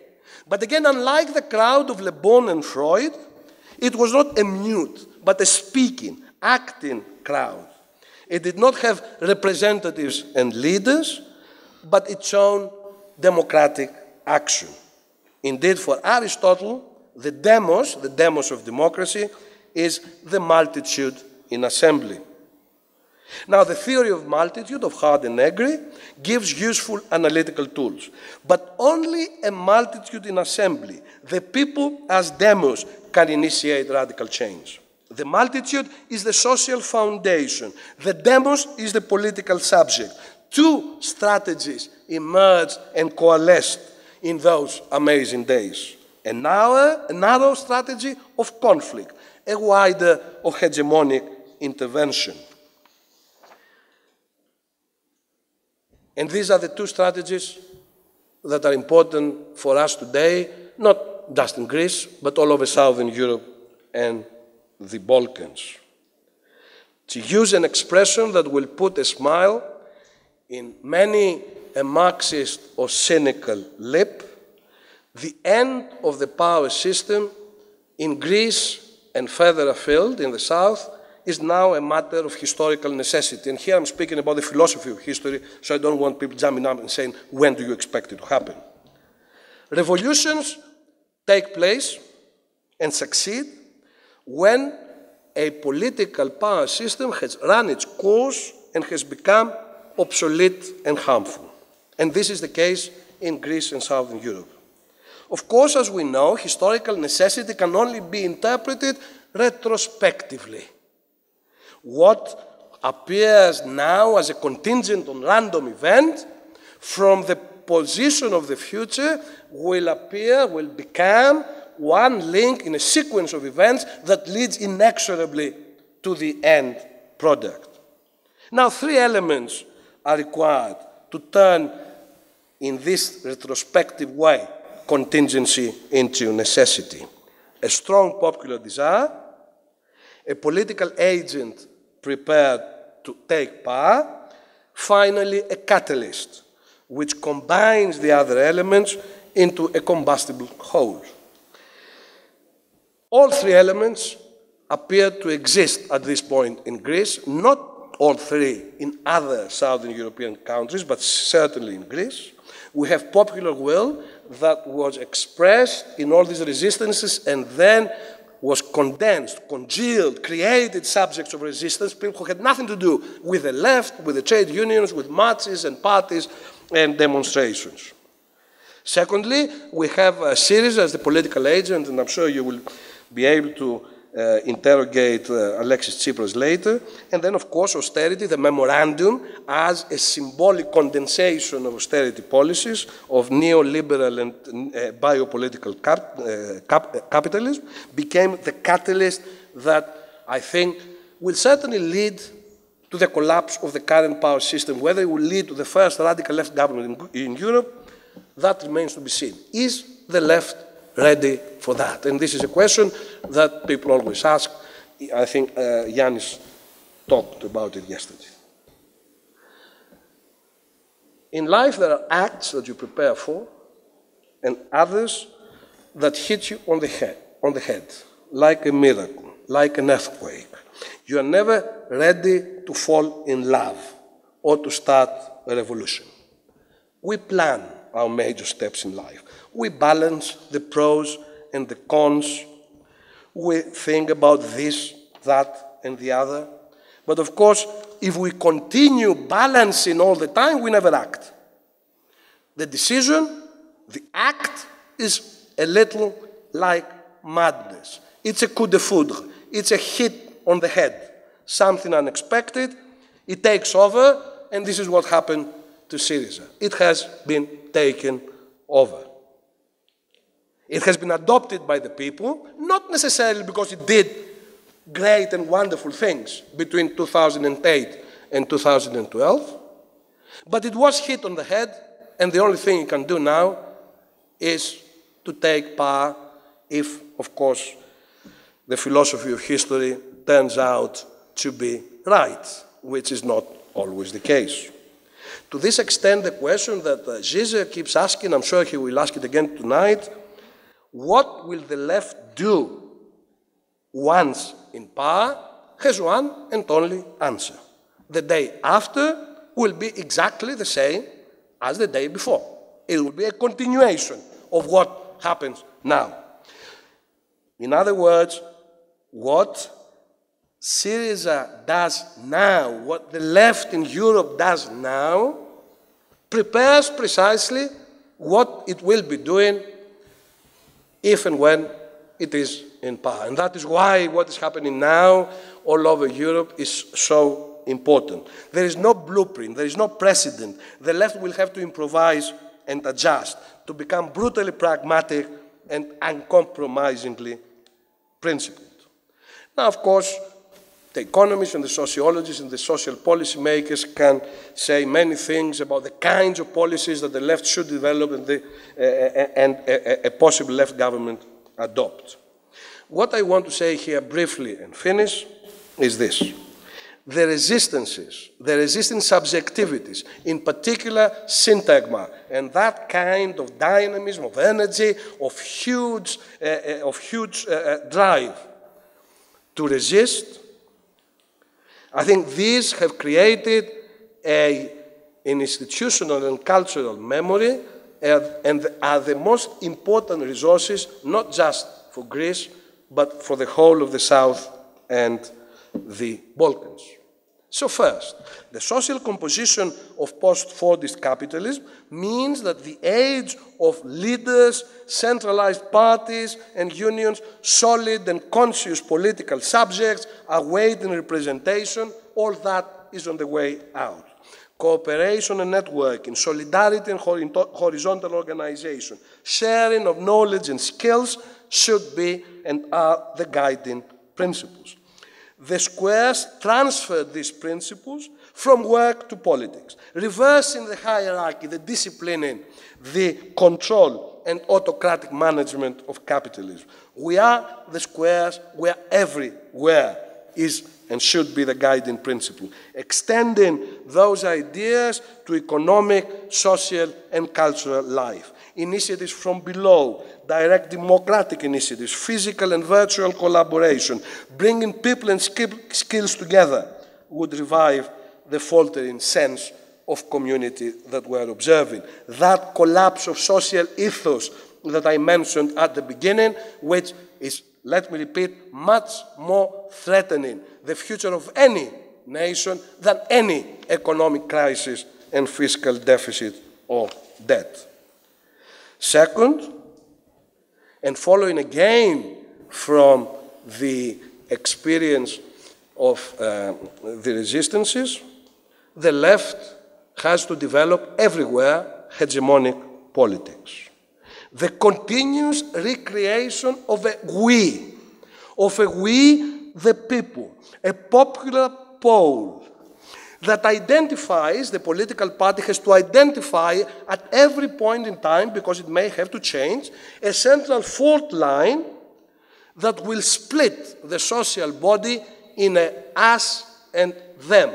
But again, unlike the crowd of Le Bon and Freud, it was not a mute, but a speaking, acting crowd. It did not have representatives and leaders, but its own democratic action. Indeed, for Aristotle, the demos of democracy, is the multitude in assembly. Now, the theory of multitude of Hard and Negri gives useful analytical tools, but only a multitude in assembly, the people as demos, can initiate radical change. The multitude is the social foundation. The demos is the political subject. Two strategies emerged and coalesced in those amazing days. A narrow strategy of conflict, a wider of hegemonic intervention. And these are the two strategies that are important for us today, not just in Greece, but all over Southern Europe and the Balkans. To use an expression that will put a smile in many a Marxist or cynical lip, the end of the power system in Greece and further afield in the south is now a matter of historical necessity. And here I'm speaking about the philosophy of history, so I don't want people jumping up and saying, when do you expect it to happen? Revolutions take place and succeed when a political power system has run its course and has become obsolete and harmful. And this is the case in Greece and Southern Europe. Of course, as we know, historical necessity can only be interpreted retrospectively. What appears now as a contingent on random event, from the position of the future, will become one link in a sequence of events that leads inexorably to the end product. Now, three elements are required to turn in this retrospective way contingency into necessity. A strong popular desire, a political agent prepared to take power, finally a catalyst which combines the other elements into a combustible whole. All three elements appear to exist at this point in Greece, not all three in other Southern European countries, but certainly in Greece. We have popular will that was expressed in all these resistances and then was condensed, congealed, created subjects of resistance, people who had nothing to do with the left, with the trade unions, with marches and parties and demonstrations. Secondly, we have Syriza as the political agent, and I'm sure you will be able to interrogate Alexis Tsipras later. And then, of course, austerity, the memorandum, as a symbolic condensation of austerity policies, of neoliberal and biopolitical capitalism, became the catalyst that I think will certainly lead to the collapse of the current power system. Whether it will lead to the first radical left government in Europe, that remains to be seen. Is the left ready for that? And this is a question that people always ask. I think Yanis talked about it yesterday. In life, there are acts that you prepare for and others that hit you on the head, like a miracle, like an earthquake. You are never ready to fall in love or to start a revolution. We plan our major steps in life. We balance the pros and the cons. We think about this, that, and the other. But of course, if we continue balancing all the time, we never act. The decision, the act, is a little like madness. It's a coup de foudre. It's a hit on the head. Something unexpected, it takes over, and this is what happened to Syriza. It has been taken over. It has been adopted by the people, not necessarily because it did great and wonderful things between 2008 and 2012, but it was hit on the head, and the only thing it can do now is to take power if, of course, the philosophy of history turns out to be right, which is not always the case. To this extent, the question that Zizek keeps asking, I'm sure he will ask it again tonight, what will the left do once in power, has one and only answer. The day after will be exactly the same as the day before. It will be a continuation of what happens now. In other words, what Syriza does now, what the left in Europe does now, prepares precisely what it will be doing if and when it is in power. And that is why what is happening now all over Europe is so important. There is no blueprint, there is no precedent. The left will have to improvise and adjust to become brutally pragmatic and uncompromisingly principled. Now, of course, the economists and the sociologists and the social policy makers can say many things about the kinds of policies that the left should develop and a possible left government adopt. What I want to say here briefly and finish is this. The resistances, the resisting subjectivities, in particular syntagma, and that kind of dynamism, of energy, of huge drive to resist, I think these have created an institutional and cultural memory and are the most important resources, not just for Greece, but for the whole of the South and the Balkans. So first, the social composition of post-Fordist capitalism means that the age of leaders, centralized parties and unions, solid and conscious political subjects, awaiting representation, all that is on the way out. Cooperation and networking, solidarity and horizontal organization, sharing of knowledge and skills should be and are the guiding principles. The squares transferred these principles from work to politics, reversing the hierarchy, the disciplining, the control and autocratic management of capitalism. We are the squares where everywhere is and should be the guiding principle, extending those ideas to economic, social and cultural life. Initiatives from below, direct democratic initiatives, physical and virtual collaboration, bringing people and skills together would revive the faltering sense of community that we're observing. That collapse of social ethos that I mentioned at the beginning, which is, let me repeat, much more threatening the future of any nation than any economic crisis and fiscal deficit or debt. Second, and following again from the experience of the resistances, the left has to develop everywhere hegemonic politics. The continuous recreation of a we, the people, a popular pole that identifies, the political party has to identify at every point in time, because it may have to change, a central fault line that will split the social body in a us and them.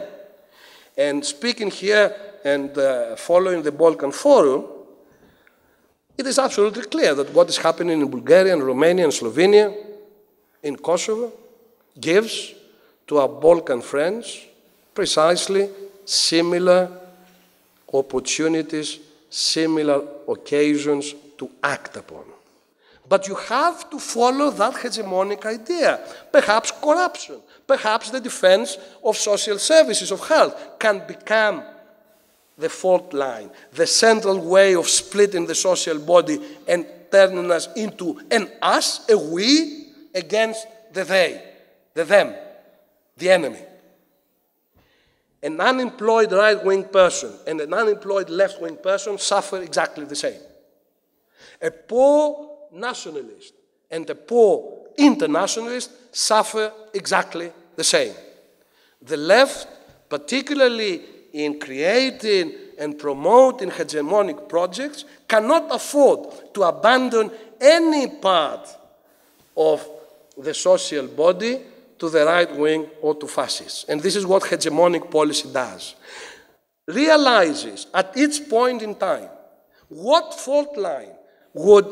And speaking here and following the Balkan Forum, it is absolutely clear that what is happening in Bulgaria and Romania and Slovenia, in Kosovo, gives to our Balkan friends precisely similar opportunities, similar occasions to act upon. But you have to follow that hegemonic idea. Perhaps corruption, perhaps the defense of social services, of health, can become the fault line, the central way of splitting the social body and turning us into an us, a we, against the they, the them, the enemy. An unemployed right-wing person and an unemployed left-wing person suffer exactly the same. A poor nationalist and a poor internationalist suffer exactly the same. The left, particularly in creating and promoting hegemonic projects, cannot afford to abandon any part of the social body to the right wing or to fascists. And this is what hegemonic policy does. Realizes at each point in time what fault line would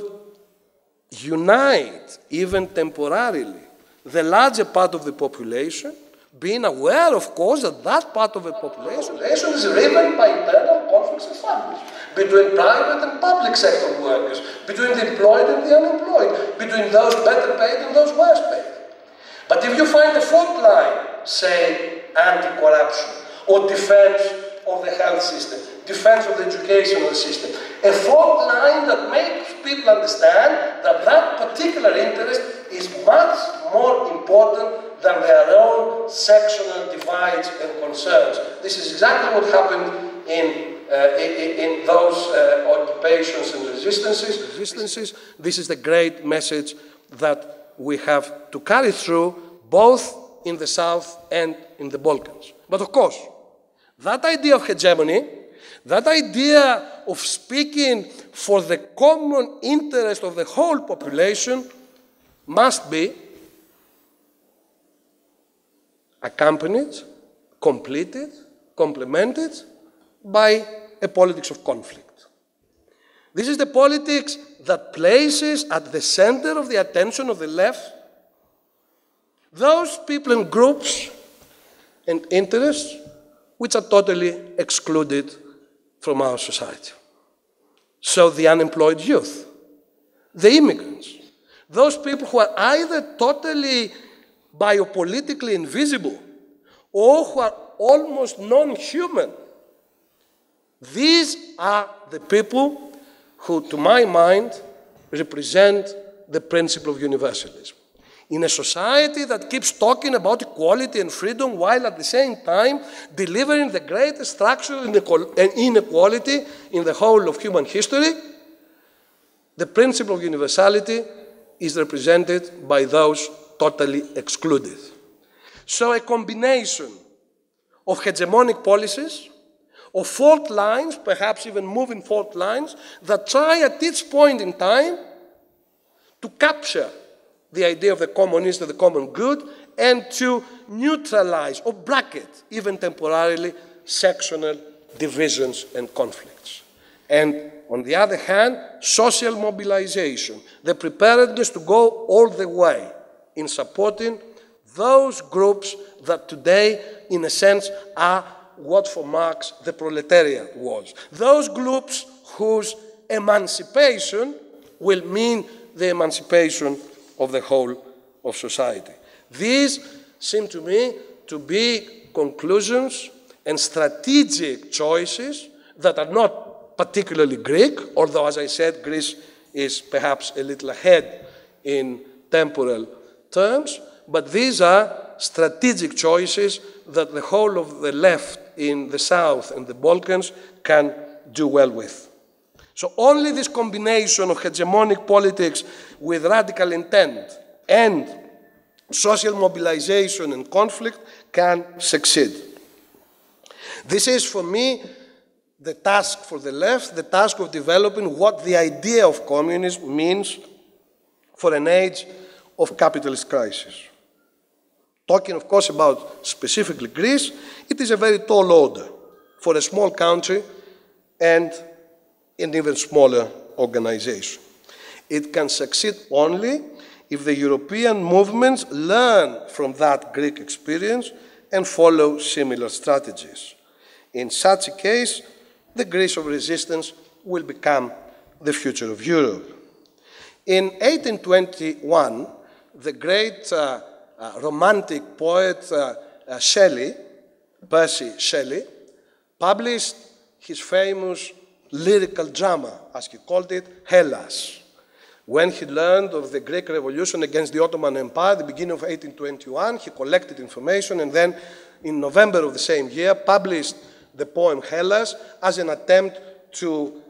unite, even temporarily, the larger part of the population, being aware, of course, that that part of the population is riven by internal conflicts and families, between private and public sector workers, between the employed and the unemployed, between those better paid and those worse paid. But if you find a fault line, say anti-corruption or defense of the health system, defense of the educational system, a fault line that makes people understand that that particular interest is much more important than their own sectional divides and concerns. This is exactly what happened in those occupations and resistances. This is the great message that we have to carry through, both in the South and in the Balkans. But of course, that idea of hegemony, that idea of speaking for the common interest of the whole population must be accompanied, completed, complemented by a politics of conflict. This is the politics that places at the center of the attention of the left those people and groups and interests which are totally excluded from our society. So the unemployed youth, the immigrants, those people who are either totally biopolitically invisible or who are almost non-human. These are the people who, to my mind, represent the principle of universalism. In a society that keeps talking about equality and freedom while at the same time delivering the greatest structural inequality in the whole of human history, the principle of universality is represented by those totally excluded. So a combination of hegemonic policies, of fault lines, perhaps even moving fault lines, that try at each point in time to capture the idea of the commonist or the common good and to neutralize or bracket, even temporarily, sectional divisions and conflicts. And on the other hand, social mobilization, the preparedness to go all the way in supporting those groups that today, in a sense, are what for Marx the proletariat was. Those groups whose emancipation will mean the emancipation of the whole of society. These seem to me to be conclusions and strategic choices that are not particularly Greek, although, as I said, Greece is perhaps a little ahead in temporal terms, but these are strategic choices that the whole of the left in the South and the Balkans can do well with. So only this combination of hegemonic politics with radical intent and social mobilization and conflict can succeed. This is, for me, the task for the left, the task of developing what the idea of communism means for an age of capitalist crisis. Talking, of course, about specifically Greece, it is a very tall order for a small country and an even smaller organization. It can succeed only if the European movements learn from that Greek experience and follow similar strategies. In such a case, the Greece of resistance will become the future of Europe. In 1821, the great romantic poet Percy Shelley, published his famous lyrical drama, as he called it, Hellas. When he learned of the Greek Revolution against the Ottoman Empire at the beginning of 1821, he collected information and then in November of the same year published the poem Hellas as an attempt to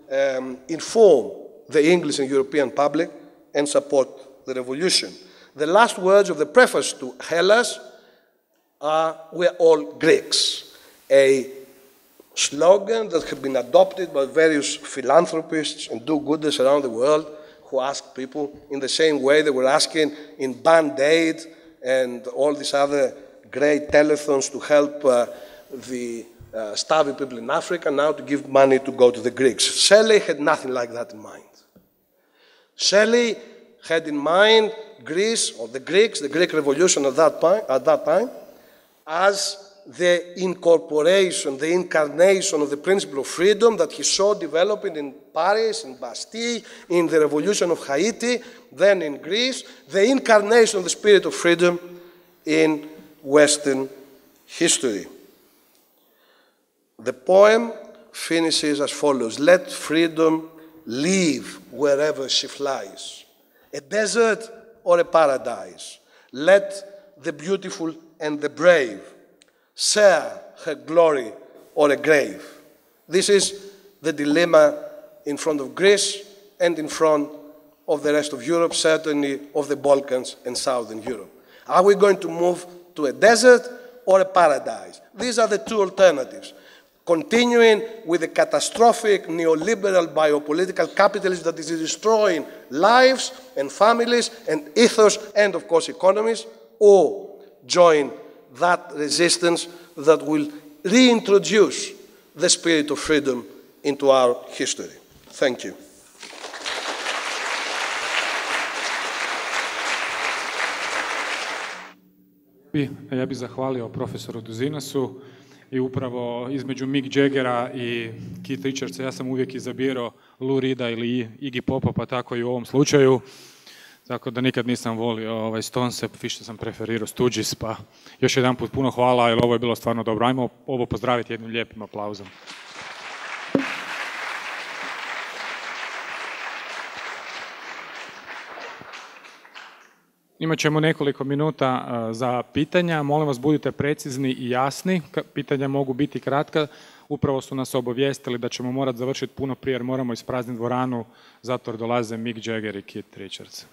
inform the English and European public and support the revolution. The last words of the preface to Hellas are, "We're all Greeks," a slogan that had been adopted by various philanthropists and do-gooders around the world who asked people in the same way they were asking in Band-Aid and all these other great telethons to help the starving people in Africa, now to give money to go to the Greeks. Shelley had nothing like that in mind. Shelley had in mind Greece, or the Greeks, the Greek Revolution at that time, as the incorporation, the incarnation of the principle of freedom that he saw developing in Paris, in Bastille, in the revolution of Haiti, then in Greece, the incarnation of the spirit of freedom in Western history. The poem finishes as follows: "Let freedom live wherever she flies. A desert or a paradise. Let the beautiful and the brave share her glory or a grave. This is the dilemma in front of Greece and in front of the rest of Europe, certainly of the Balkans and Southern Europe. Are we going to move to a desert or a paradise? These are the two alternatives. Continuing with the catastrophic neoliberal biopolitical capitalism that is destroying lives and families and ethos and, of course, economies, or join that resistance that will reintroduce the spirit of freedom into our history. Thank you. Ja bih zahvalio profesoru Douzinasu i upravo između Mick Jaggera i Keith Richardsa ja sam uvijek izabirao Lou Reeda ili Iggy Popa, pa tako i u ovom slučaju. Tako da nikad nisam volio Stonese, više sam preferirao Stooges, pa još jedan put puno hvala, jer ovo je bilo stvarno dobro. Ajmo ovo pozdraviti jednim lijepim aplauzom. Imat ćemo nekoliko minuta za pitanja. Molim vas, budite precizni i jasni. Pitanja mogu biti kratka. Upravo su nas obavijestili da ćemo morati završiti puno prije jer moramo isprazniti dvoranu zato jer dolaze Mick Jagger i Keith Richards.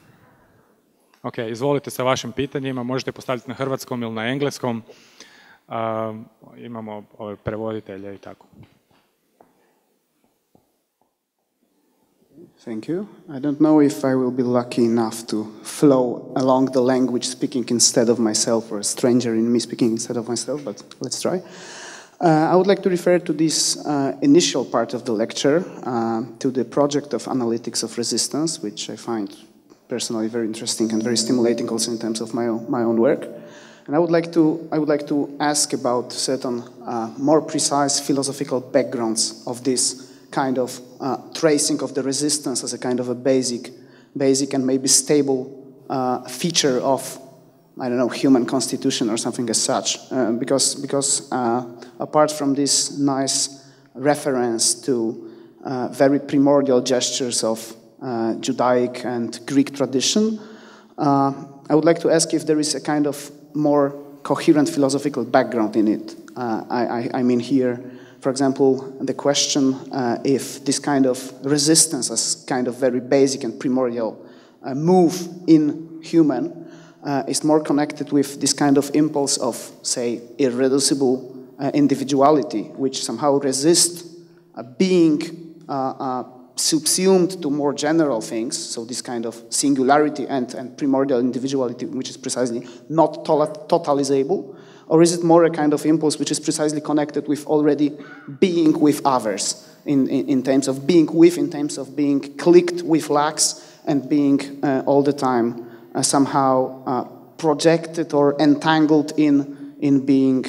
Ok, izvolite sa vašim pitanjima. Možete postaviti na hrvatskom ili na engleskom. Imamo ove prevoditelje i tako. Thank you. I don't know if I will be lucky enough to flow along the language speaking instead of myself or a stranger in me speaking instead of myself, but let's try. I would like to refer to this initial part of the lecture, to the project of analytics of resistance, which I find personally very interesting and very stimulating also in terms of my own work. And I would like to ask about certain more precise philosophical backgrounds of this kind of tracing of the resistance as a kind of a basic and maybe stable feature of, I don't know, human constitution or something as such. Because apart from this nice reference to very primordial gestures of Judaic and Greek tradition, I would like to ask if there is a kind of more coherent philosophical background in it. I mean here, for example, the question if this kind of resistance as kind of very basic and primordial move in human is more connected with this kind of impulse of, say, irreducible individuality, which somehow resists being subsumed to more general things, so this kind of singularity and primordial individuality, which is precisely not totalizable, or is it more a kind of impulse which is precisely connected with already being with others, in terms of being with, in terms of being clicked with lax and being all the time somehow projected or entangled in being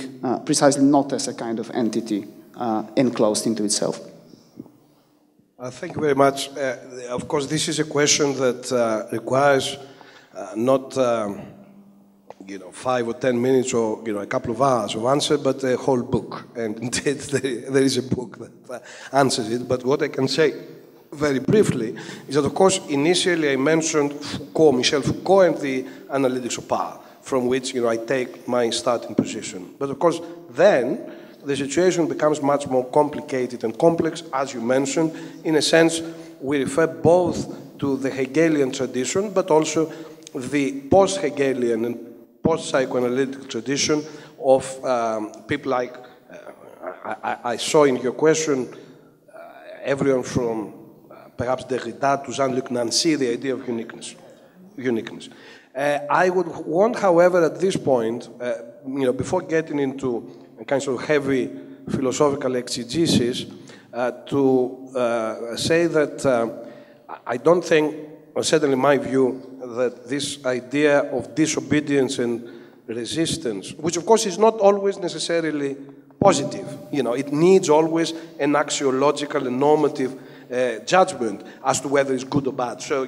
precisely not as a kind of entity enclosed into itself? Thank you very much. Of course, this is a question that requires not 5 or 10 minutes or a couple of hours of answer, but a whole book. And indeed, there is a book that answers it. But what I can say very briefly is that, of course, initially I mentioned Foucault, Michel Foucault, and the analytics of power, from which I take my starting position. But of course, then the situation becomes much more complicated and complex, as you mentioned. In a sense, we refer both to the Hegelian tradition, but also the post-Hegelian and post-psychoanalytic tradition of people like, I saw in your question, everyone from perhaps Derrida to Jean-Luc Nancy, the idea of uniqueness. I would want, however, at this point, before getting into a kind of heavy philosophical exegesis, to say that I don't think, or certainly my view, that this idea of disobedience and resistance, which of course is not always necessarily positive, it needs always an axiological and normative judgment as to whether it's good or bad. So,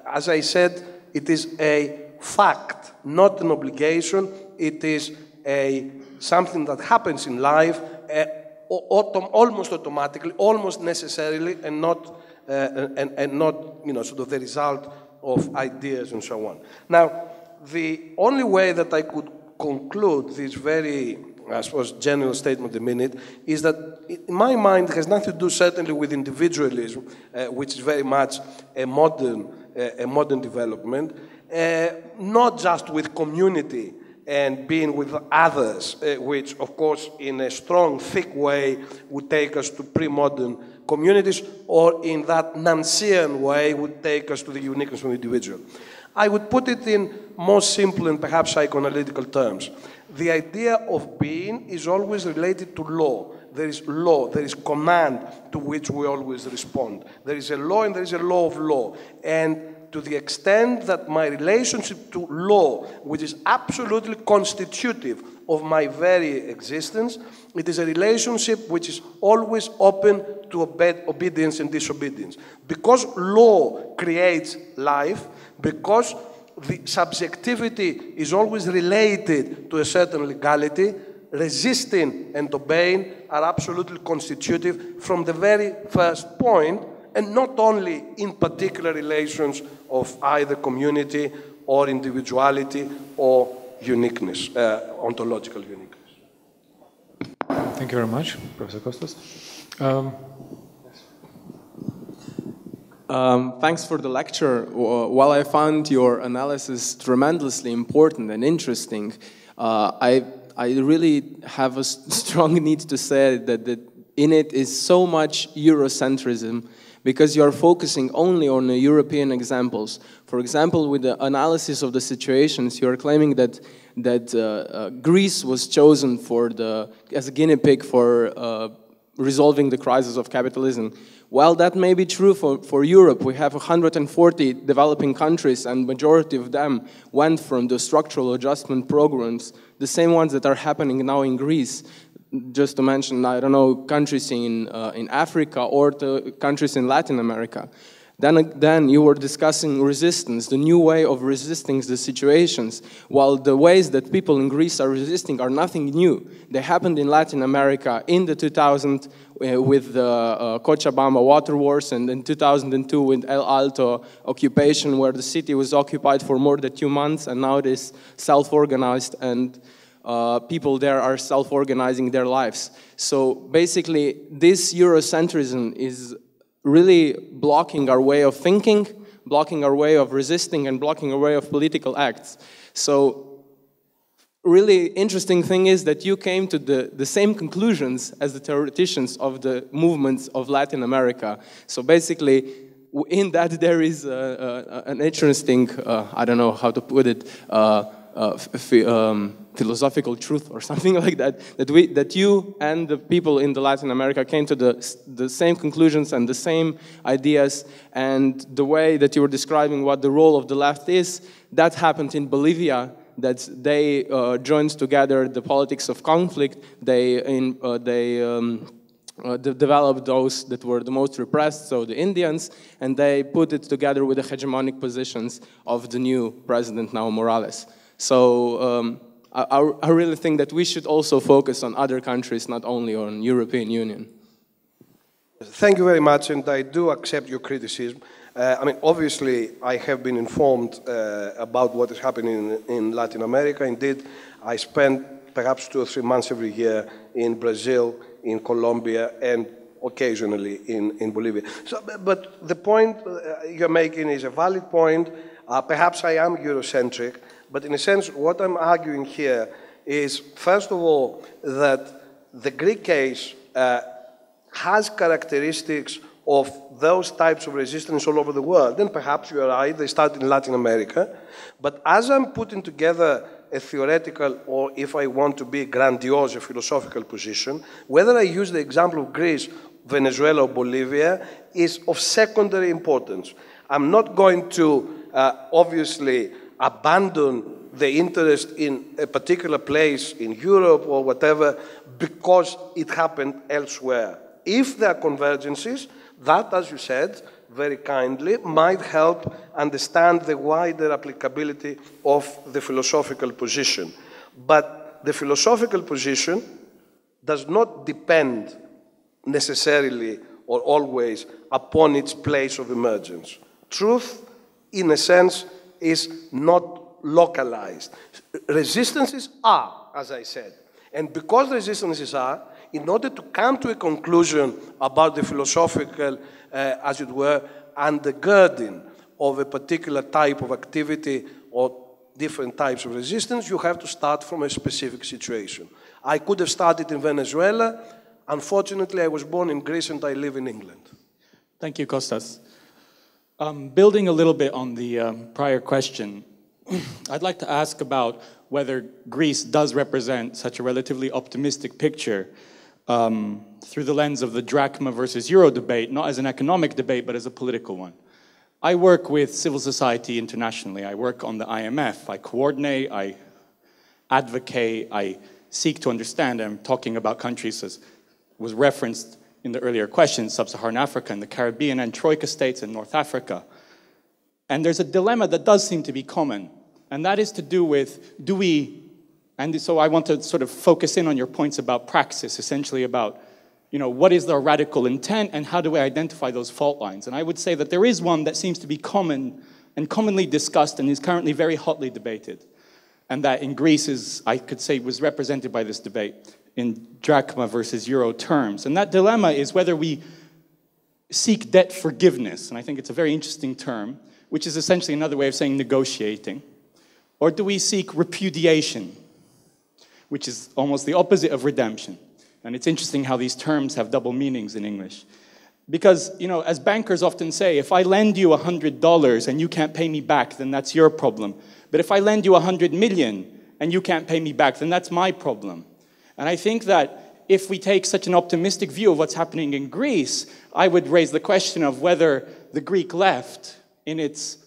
as I said, it is a fact, not an obligation. It is something that happens in life almost automatically, almost necessarily, and not sort of the result of ideas and so on. Now, the only way that I could conclude this very, I suppose, general statement a minute is that, in my mind, it has nothing to do certainly with individualism, which is very much a modern development, not just with community and being with others, which, of course, in a strong, thick way would take us to pre-modern communities, or in that Nancean way would take us to the uniqueness of the individual. I would put it in more simple and perhaps psychoanalytical terms. The idea of being is always related to law. There is command to which we always respond. There is a law and there is a law of law. And to the extent that my relationship to law, which is absolutely constitutive of my very existence, it is a relationship which is always open to obedience and disobedience. Because law creates life, because the subjectivity is always related to a certain legality, resisting and obeying are absolutely constitutive from the very first point, and not only in particular relations of either community or individuality or uniqueness, ontological uniqueness. Thank you very much, Professor Costas. Thanks for the lecture. While I found your analysis tremendously important and interesting, I really have a strong need to say that in it is so much Eurocentrism, because you are focusing only on the European examples. For example, with the analysis of the situations, you are claiming that Greece was chosen as a guinea pig for resolving the crisis of capitalism. While that may be true for Europe, we have 140 developing countries, and majority of them went from the structural adjustment programs, the same ones that are happening now in Greece. Just to mention, I don't know, countries in Africa or the countries in Latin America. Then you were discussing resistance, the new way of resisting the situations, while the ways that people in Greece are resisting are nothing new. They happened in Latin America in the 2000 with the Cochabamba water wars, and in 2002 with El Alto occupation, where the city was occupied for more than 2 months, and now it is self-organized, and people there are self-organizing their lives. So basically, this Eurocentrism is really blocking our way of thinking, blocking our way of resisting, and blocking our way of political acts. So really interesting thing is that you came to the same conclusions as the theoreticians of the movements of Latin America. So basically, in that there is an interesting, I don't know how to put it, philosophical truth or something like that, that you and the people in the Latin America came to the same conclusions and the same ideas, and the way that you were describing what the role of the left is, that happened in Bolivia, that they joined together the politics of conflict, they developed those that were the most repressed, so the Indians, and they put it together with the hegemonic positions of the new president now, Morales. So I really think that we should also focus on other countries, not only on European Union. Thank you very much, and I do accept your criticism. I mean, obviously, I have been informed about what is happening in Latin America. Indeed, I spend perhaps 2 or 3 months every year in Brazil, in Colombia, and occasionally in Bolivia. So, but the point you're making is a valid point. Perhaps I am Eurocentric, but in a sense, what I'm arguing here is, first of all, that the Greek case has characteristics of those types of resistance all over the world. And perhaps you are right, they start in Latin America. But as I'm putting together a theoretical, or if I want to be grandiose, a philosophical position, whether I use the example of Greece, Venezuela, or Bolivia is of secondary importance. I'm not going to, obviously, abandon the interest in a particular place in Europe or whatever because it happened elsewhere. If there are convergences, that, as you said, very kindly, might help understand the wider applicability of the philosophical position. But the philosophical position does not depend necessarily or always upon its place of emergence. Truth in a sense, is not localized. Resistances are, as I said. And because resistances are, in order to come to a conclusion about the philosophical, as it were, undergirding of a particular type of activity or different types of resistance, you have to start from a specific situation. I could have started in Venezuela. Unfortunately, I was born in Greece and I live in England. Thank you, Costas. Building a little bit on the prior question, I'd like to ask about whether Greece does represent such a relatively optimistic picture through the lens of the drachma versus euro debate, not as an economic debate, but as a political one. I work with civil society internationally. I work on the IMF. I coordinate, I advocate, I seek to understand. I'm talking about countries as was referenced in the earlier questions, Sub-Saharan Africa and the Caribbean and troika states in North Africa. And there's a dilemma that does seem to be common, and that is to do with, and so I want to sort of focus in on your points about praxis, essentially about, what is the radical intent and how do we identify those fault lines? And I would say that there is one that seems to be common and commonly discussed and is currently very hotly debated. And that in Greece is, I could say, was represented by this debate in drachma versus euro terms. And that dilemma is whether we seek debt forgiveness, and I think it's a very interesting term, which is essentially another way of saying negotiating, or do we seek repudiation, which is almost the opposite of redemption. And it's interesting how these terms have double meanings in English. Because, as bankers often say, if I lend you $100 and you can't pay me back, then that's your problem. But if I lend you 100 million and you can't pay me back, then that's my problem. And I think that if we take such an optimistic view of what's happening in Greece, I would raise the question of whether the Greek left, in its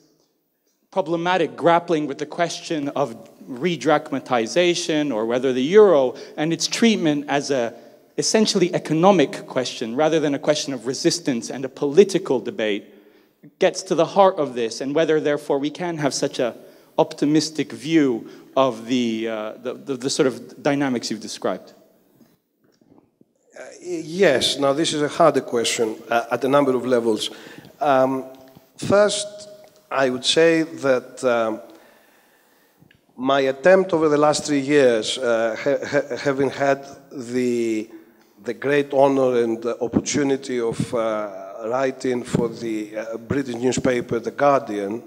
problematic grappling with the question of re-drachmatization, or whether the euro and its treatment as a essentially economic question rather than a question of resistance and a political debate, gets to the heart of this, and whether therefore we can have such a optimistic view of the sort of dynamics you've described. Yes, now this is a harder question at a number of levels. First, I would say that my attempt over the last 3 years, having had the great honor and the opportunity of writing for the British newspaper, The Guardian,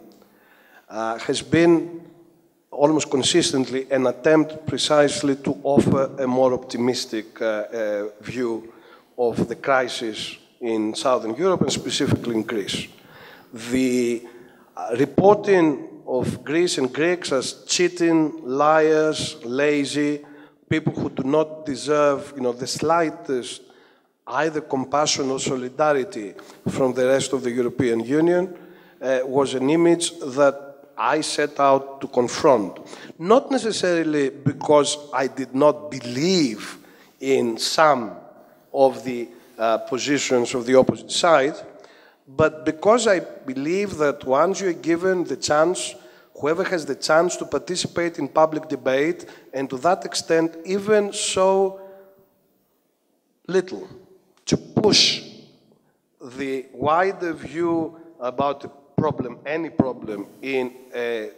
has been almost consistently an attempt precisely to offer a more optimistic view of the crisis in Southern Europe and specifically in Greece. The reporting of Greece and Greeks as cheating, liars, lazy, people who do not deserve, the slightest either compassion or solidarity from the rest of the European Union was an image that I set out to confront. Not necessarily because I did not believe in some of the positions of the opposite side, but because I believe that once you're given the chance, whoever has the chance to participate in public debate, and to that extent, even so little, to push the wider view about the problem, any problem, in a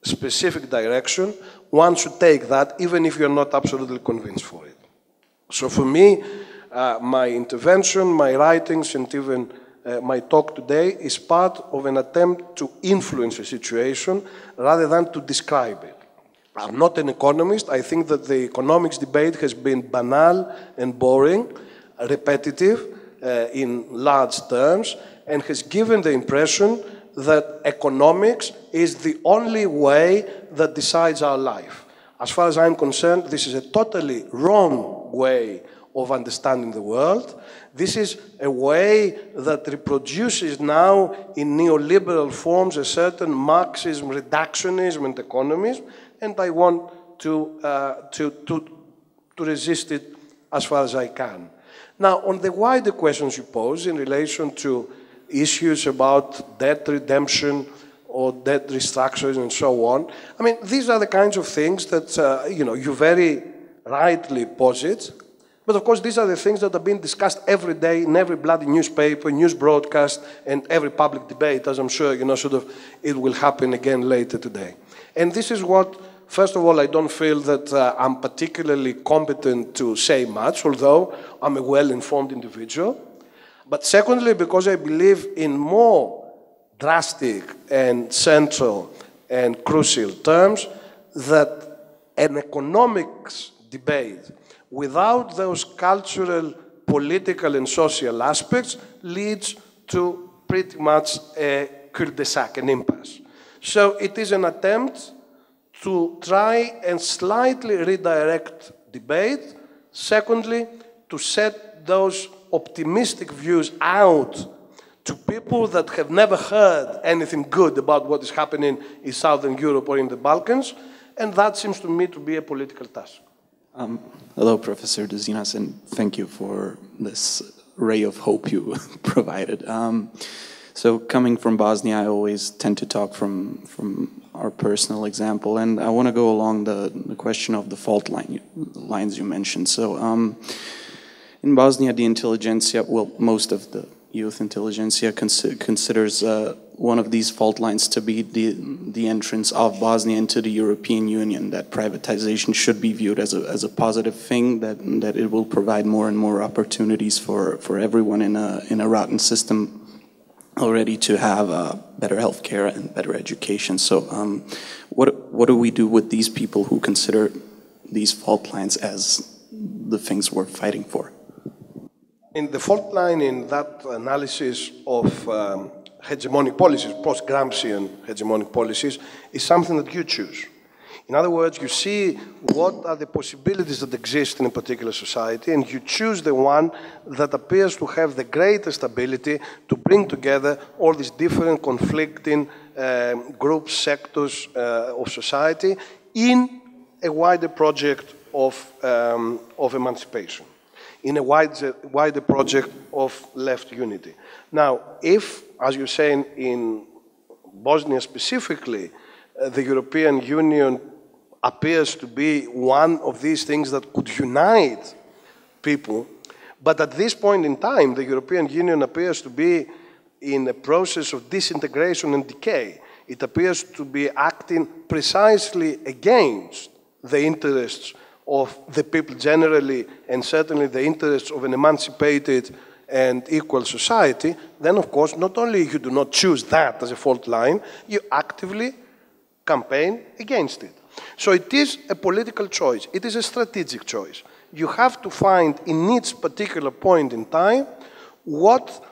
specific direction, one should take that, even if you're not absolutely convinced for it. So for me, my intervention, my writings, and even my talk today is part of an attempt to influence a situation rather than to describe it. I'm not an economist. I think that the economics debate has been banal and boring, repetitive in large terms, and has given the impression that economics is the only way that decides our life. As far as I'm concerned, this is a totally wrong way of understanding the world. This is a way that reproduces now in neoliberal forms a certain Marxism, reductionism, and economism, and I want to resist it as far as I can. Now, on the wider questions you pose in relation to issues about debt redemption or debt restructuring and so on, I mean, these are the kinds of things that, you very rightly posit, But of course, these are the things that are being discussed every day in every bloody newspaper, news broadcast, and every public debate, as I'm sure, it will happen again later today. And this is what, first of all, I don't feel that I'm particularly competent to say much, although I'm a well-informed individual. But secondly, because I believe in more drastic and central and crucial terms, that an economics debate without those cultural, political, and social aspects leads to pretty much a cul-de-sac, an impasse. So it is an attempt to try and slightly redirect debate. Secondly, to set those optimistic views out to people that have never heard anything good about what is happening in Southern Europe or in the Balkans, and that seems to me to be a political task. Hello, Professor Douzinas, and thank you for this ray of hope you provided. So coming from Bosnia, I always tend to talk from our personal example, and I want to go along the question of the fault lines you mentioned. So in Bosnia, the intelligentsia, well, most of the youth intelligentsia considers one of these fault lines to be the entrance of Bosnia into the European Union, that privatization should be viewed as a positive thing, that it will provide more and more opportunities for everyone in a rotten system already to have better healthcare and better education. So what do we do with these people who consider these fault lines as the things we're fighting for? In the fault line in that analysis of hegemonic policies, post-Gramscian hegemonic policies, is something that you choose. In other words, you see what are the possibilities that exist in a particular society, and you choose the one that appears to have the greatest ability to bring together all these different conflicting groups, sectors of society in a wider project of emancipation, in a wider project of left unity. Now, if, as you're saying, in Bosnia specifically, the European Union appears to be one of these things that could unite people, but at this point in time, the European Union appears to be in a process of disintegration and decay. It appears to be acting precisely against the interests of the people generally, and certainly the interests of an emancipated and equal society. Then, of course, not only you do not choose that as a fault line, you actively campaign against it. So it is a political choice. It is a strategic choice. You have to find in each particular point in time what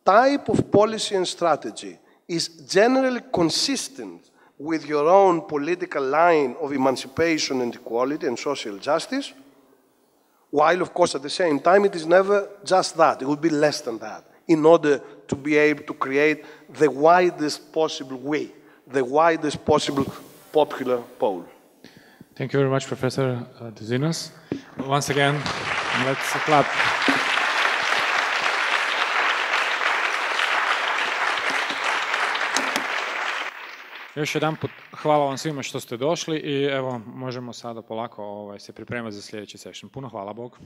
type of policy and strategy is generally consistent with your own political line of emancipation and equality and social justice, while, of course, at the same time, it is never just that. It will be less than that, in order to be able to create the widest possible way, the widest possible popular poll. Thank you very much, Professor Douzinas. Once again, let's clap. Još jedanput hvala vam svima što ste došli i evo možemo sada polako se pripremati za sljedeći session. Puno hvala, Bog.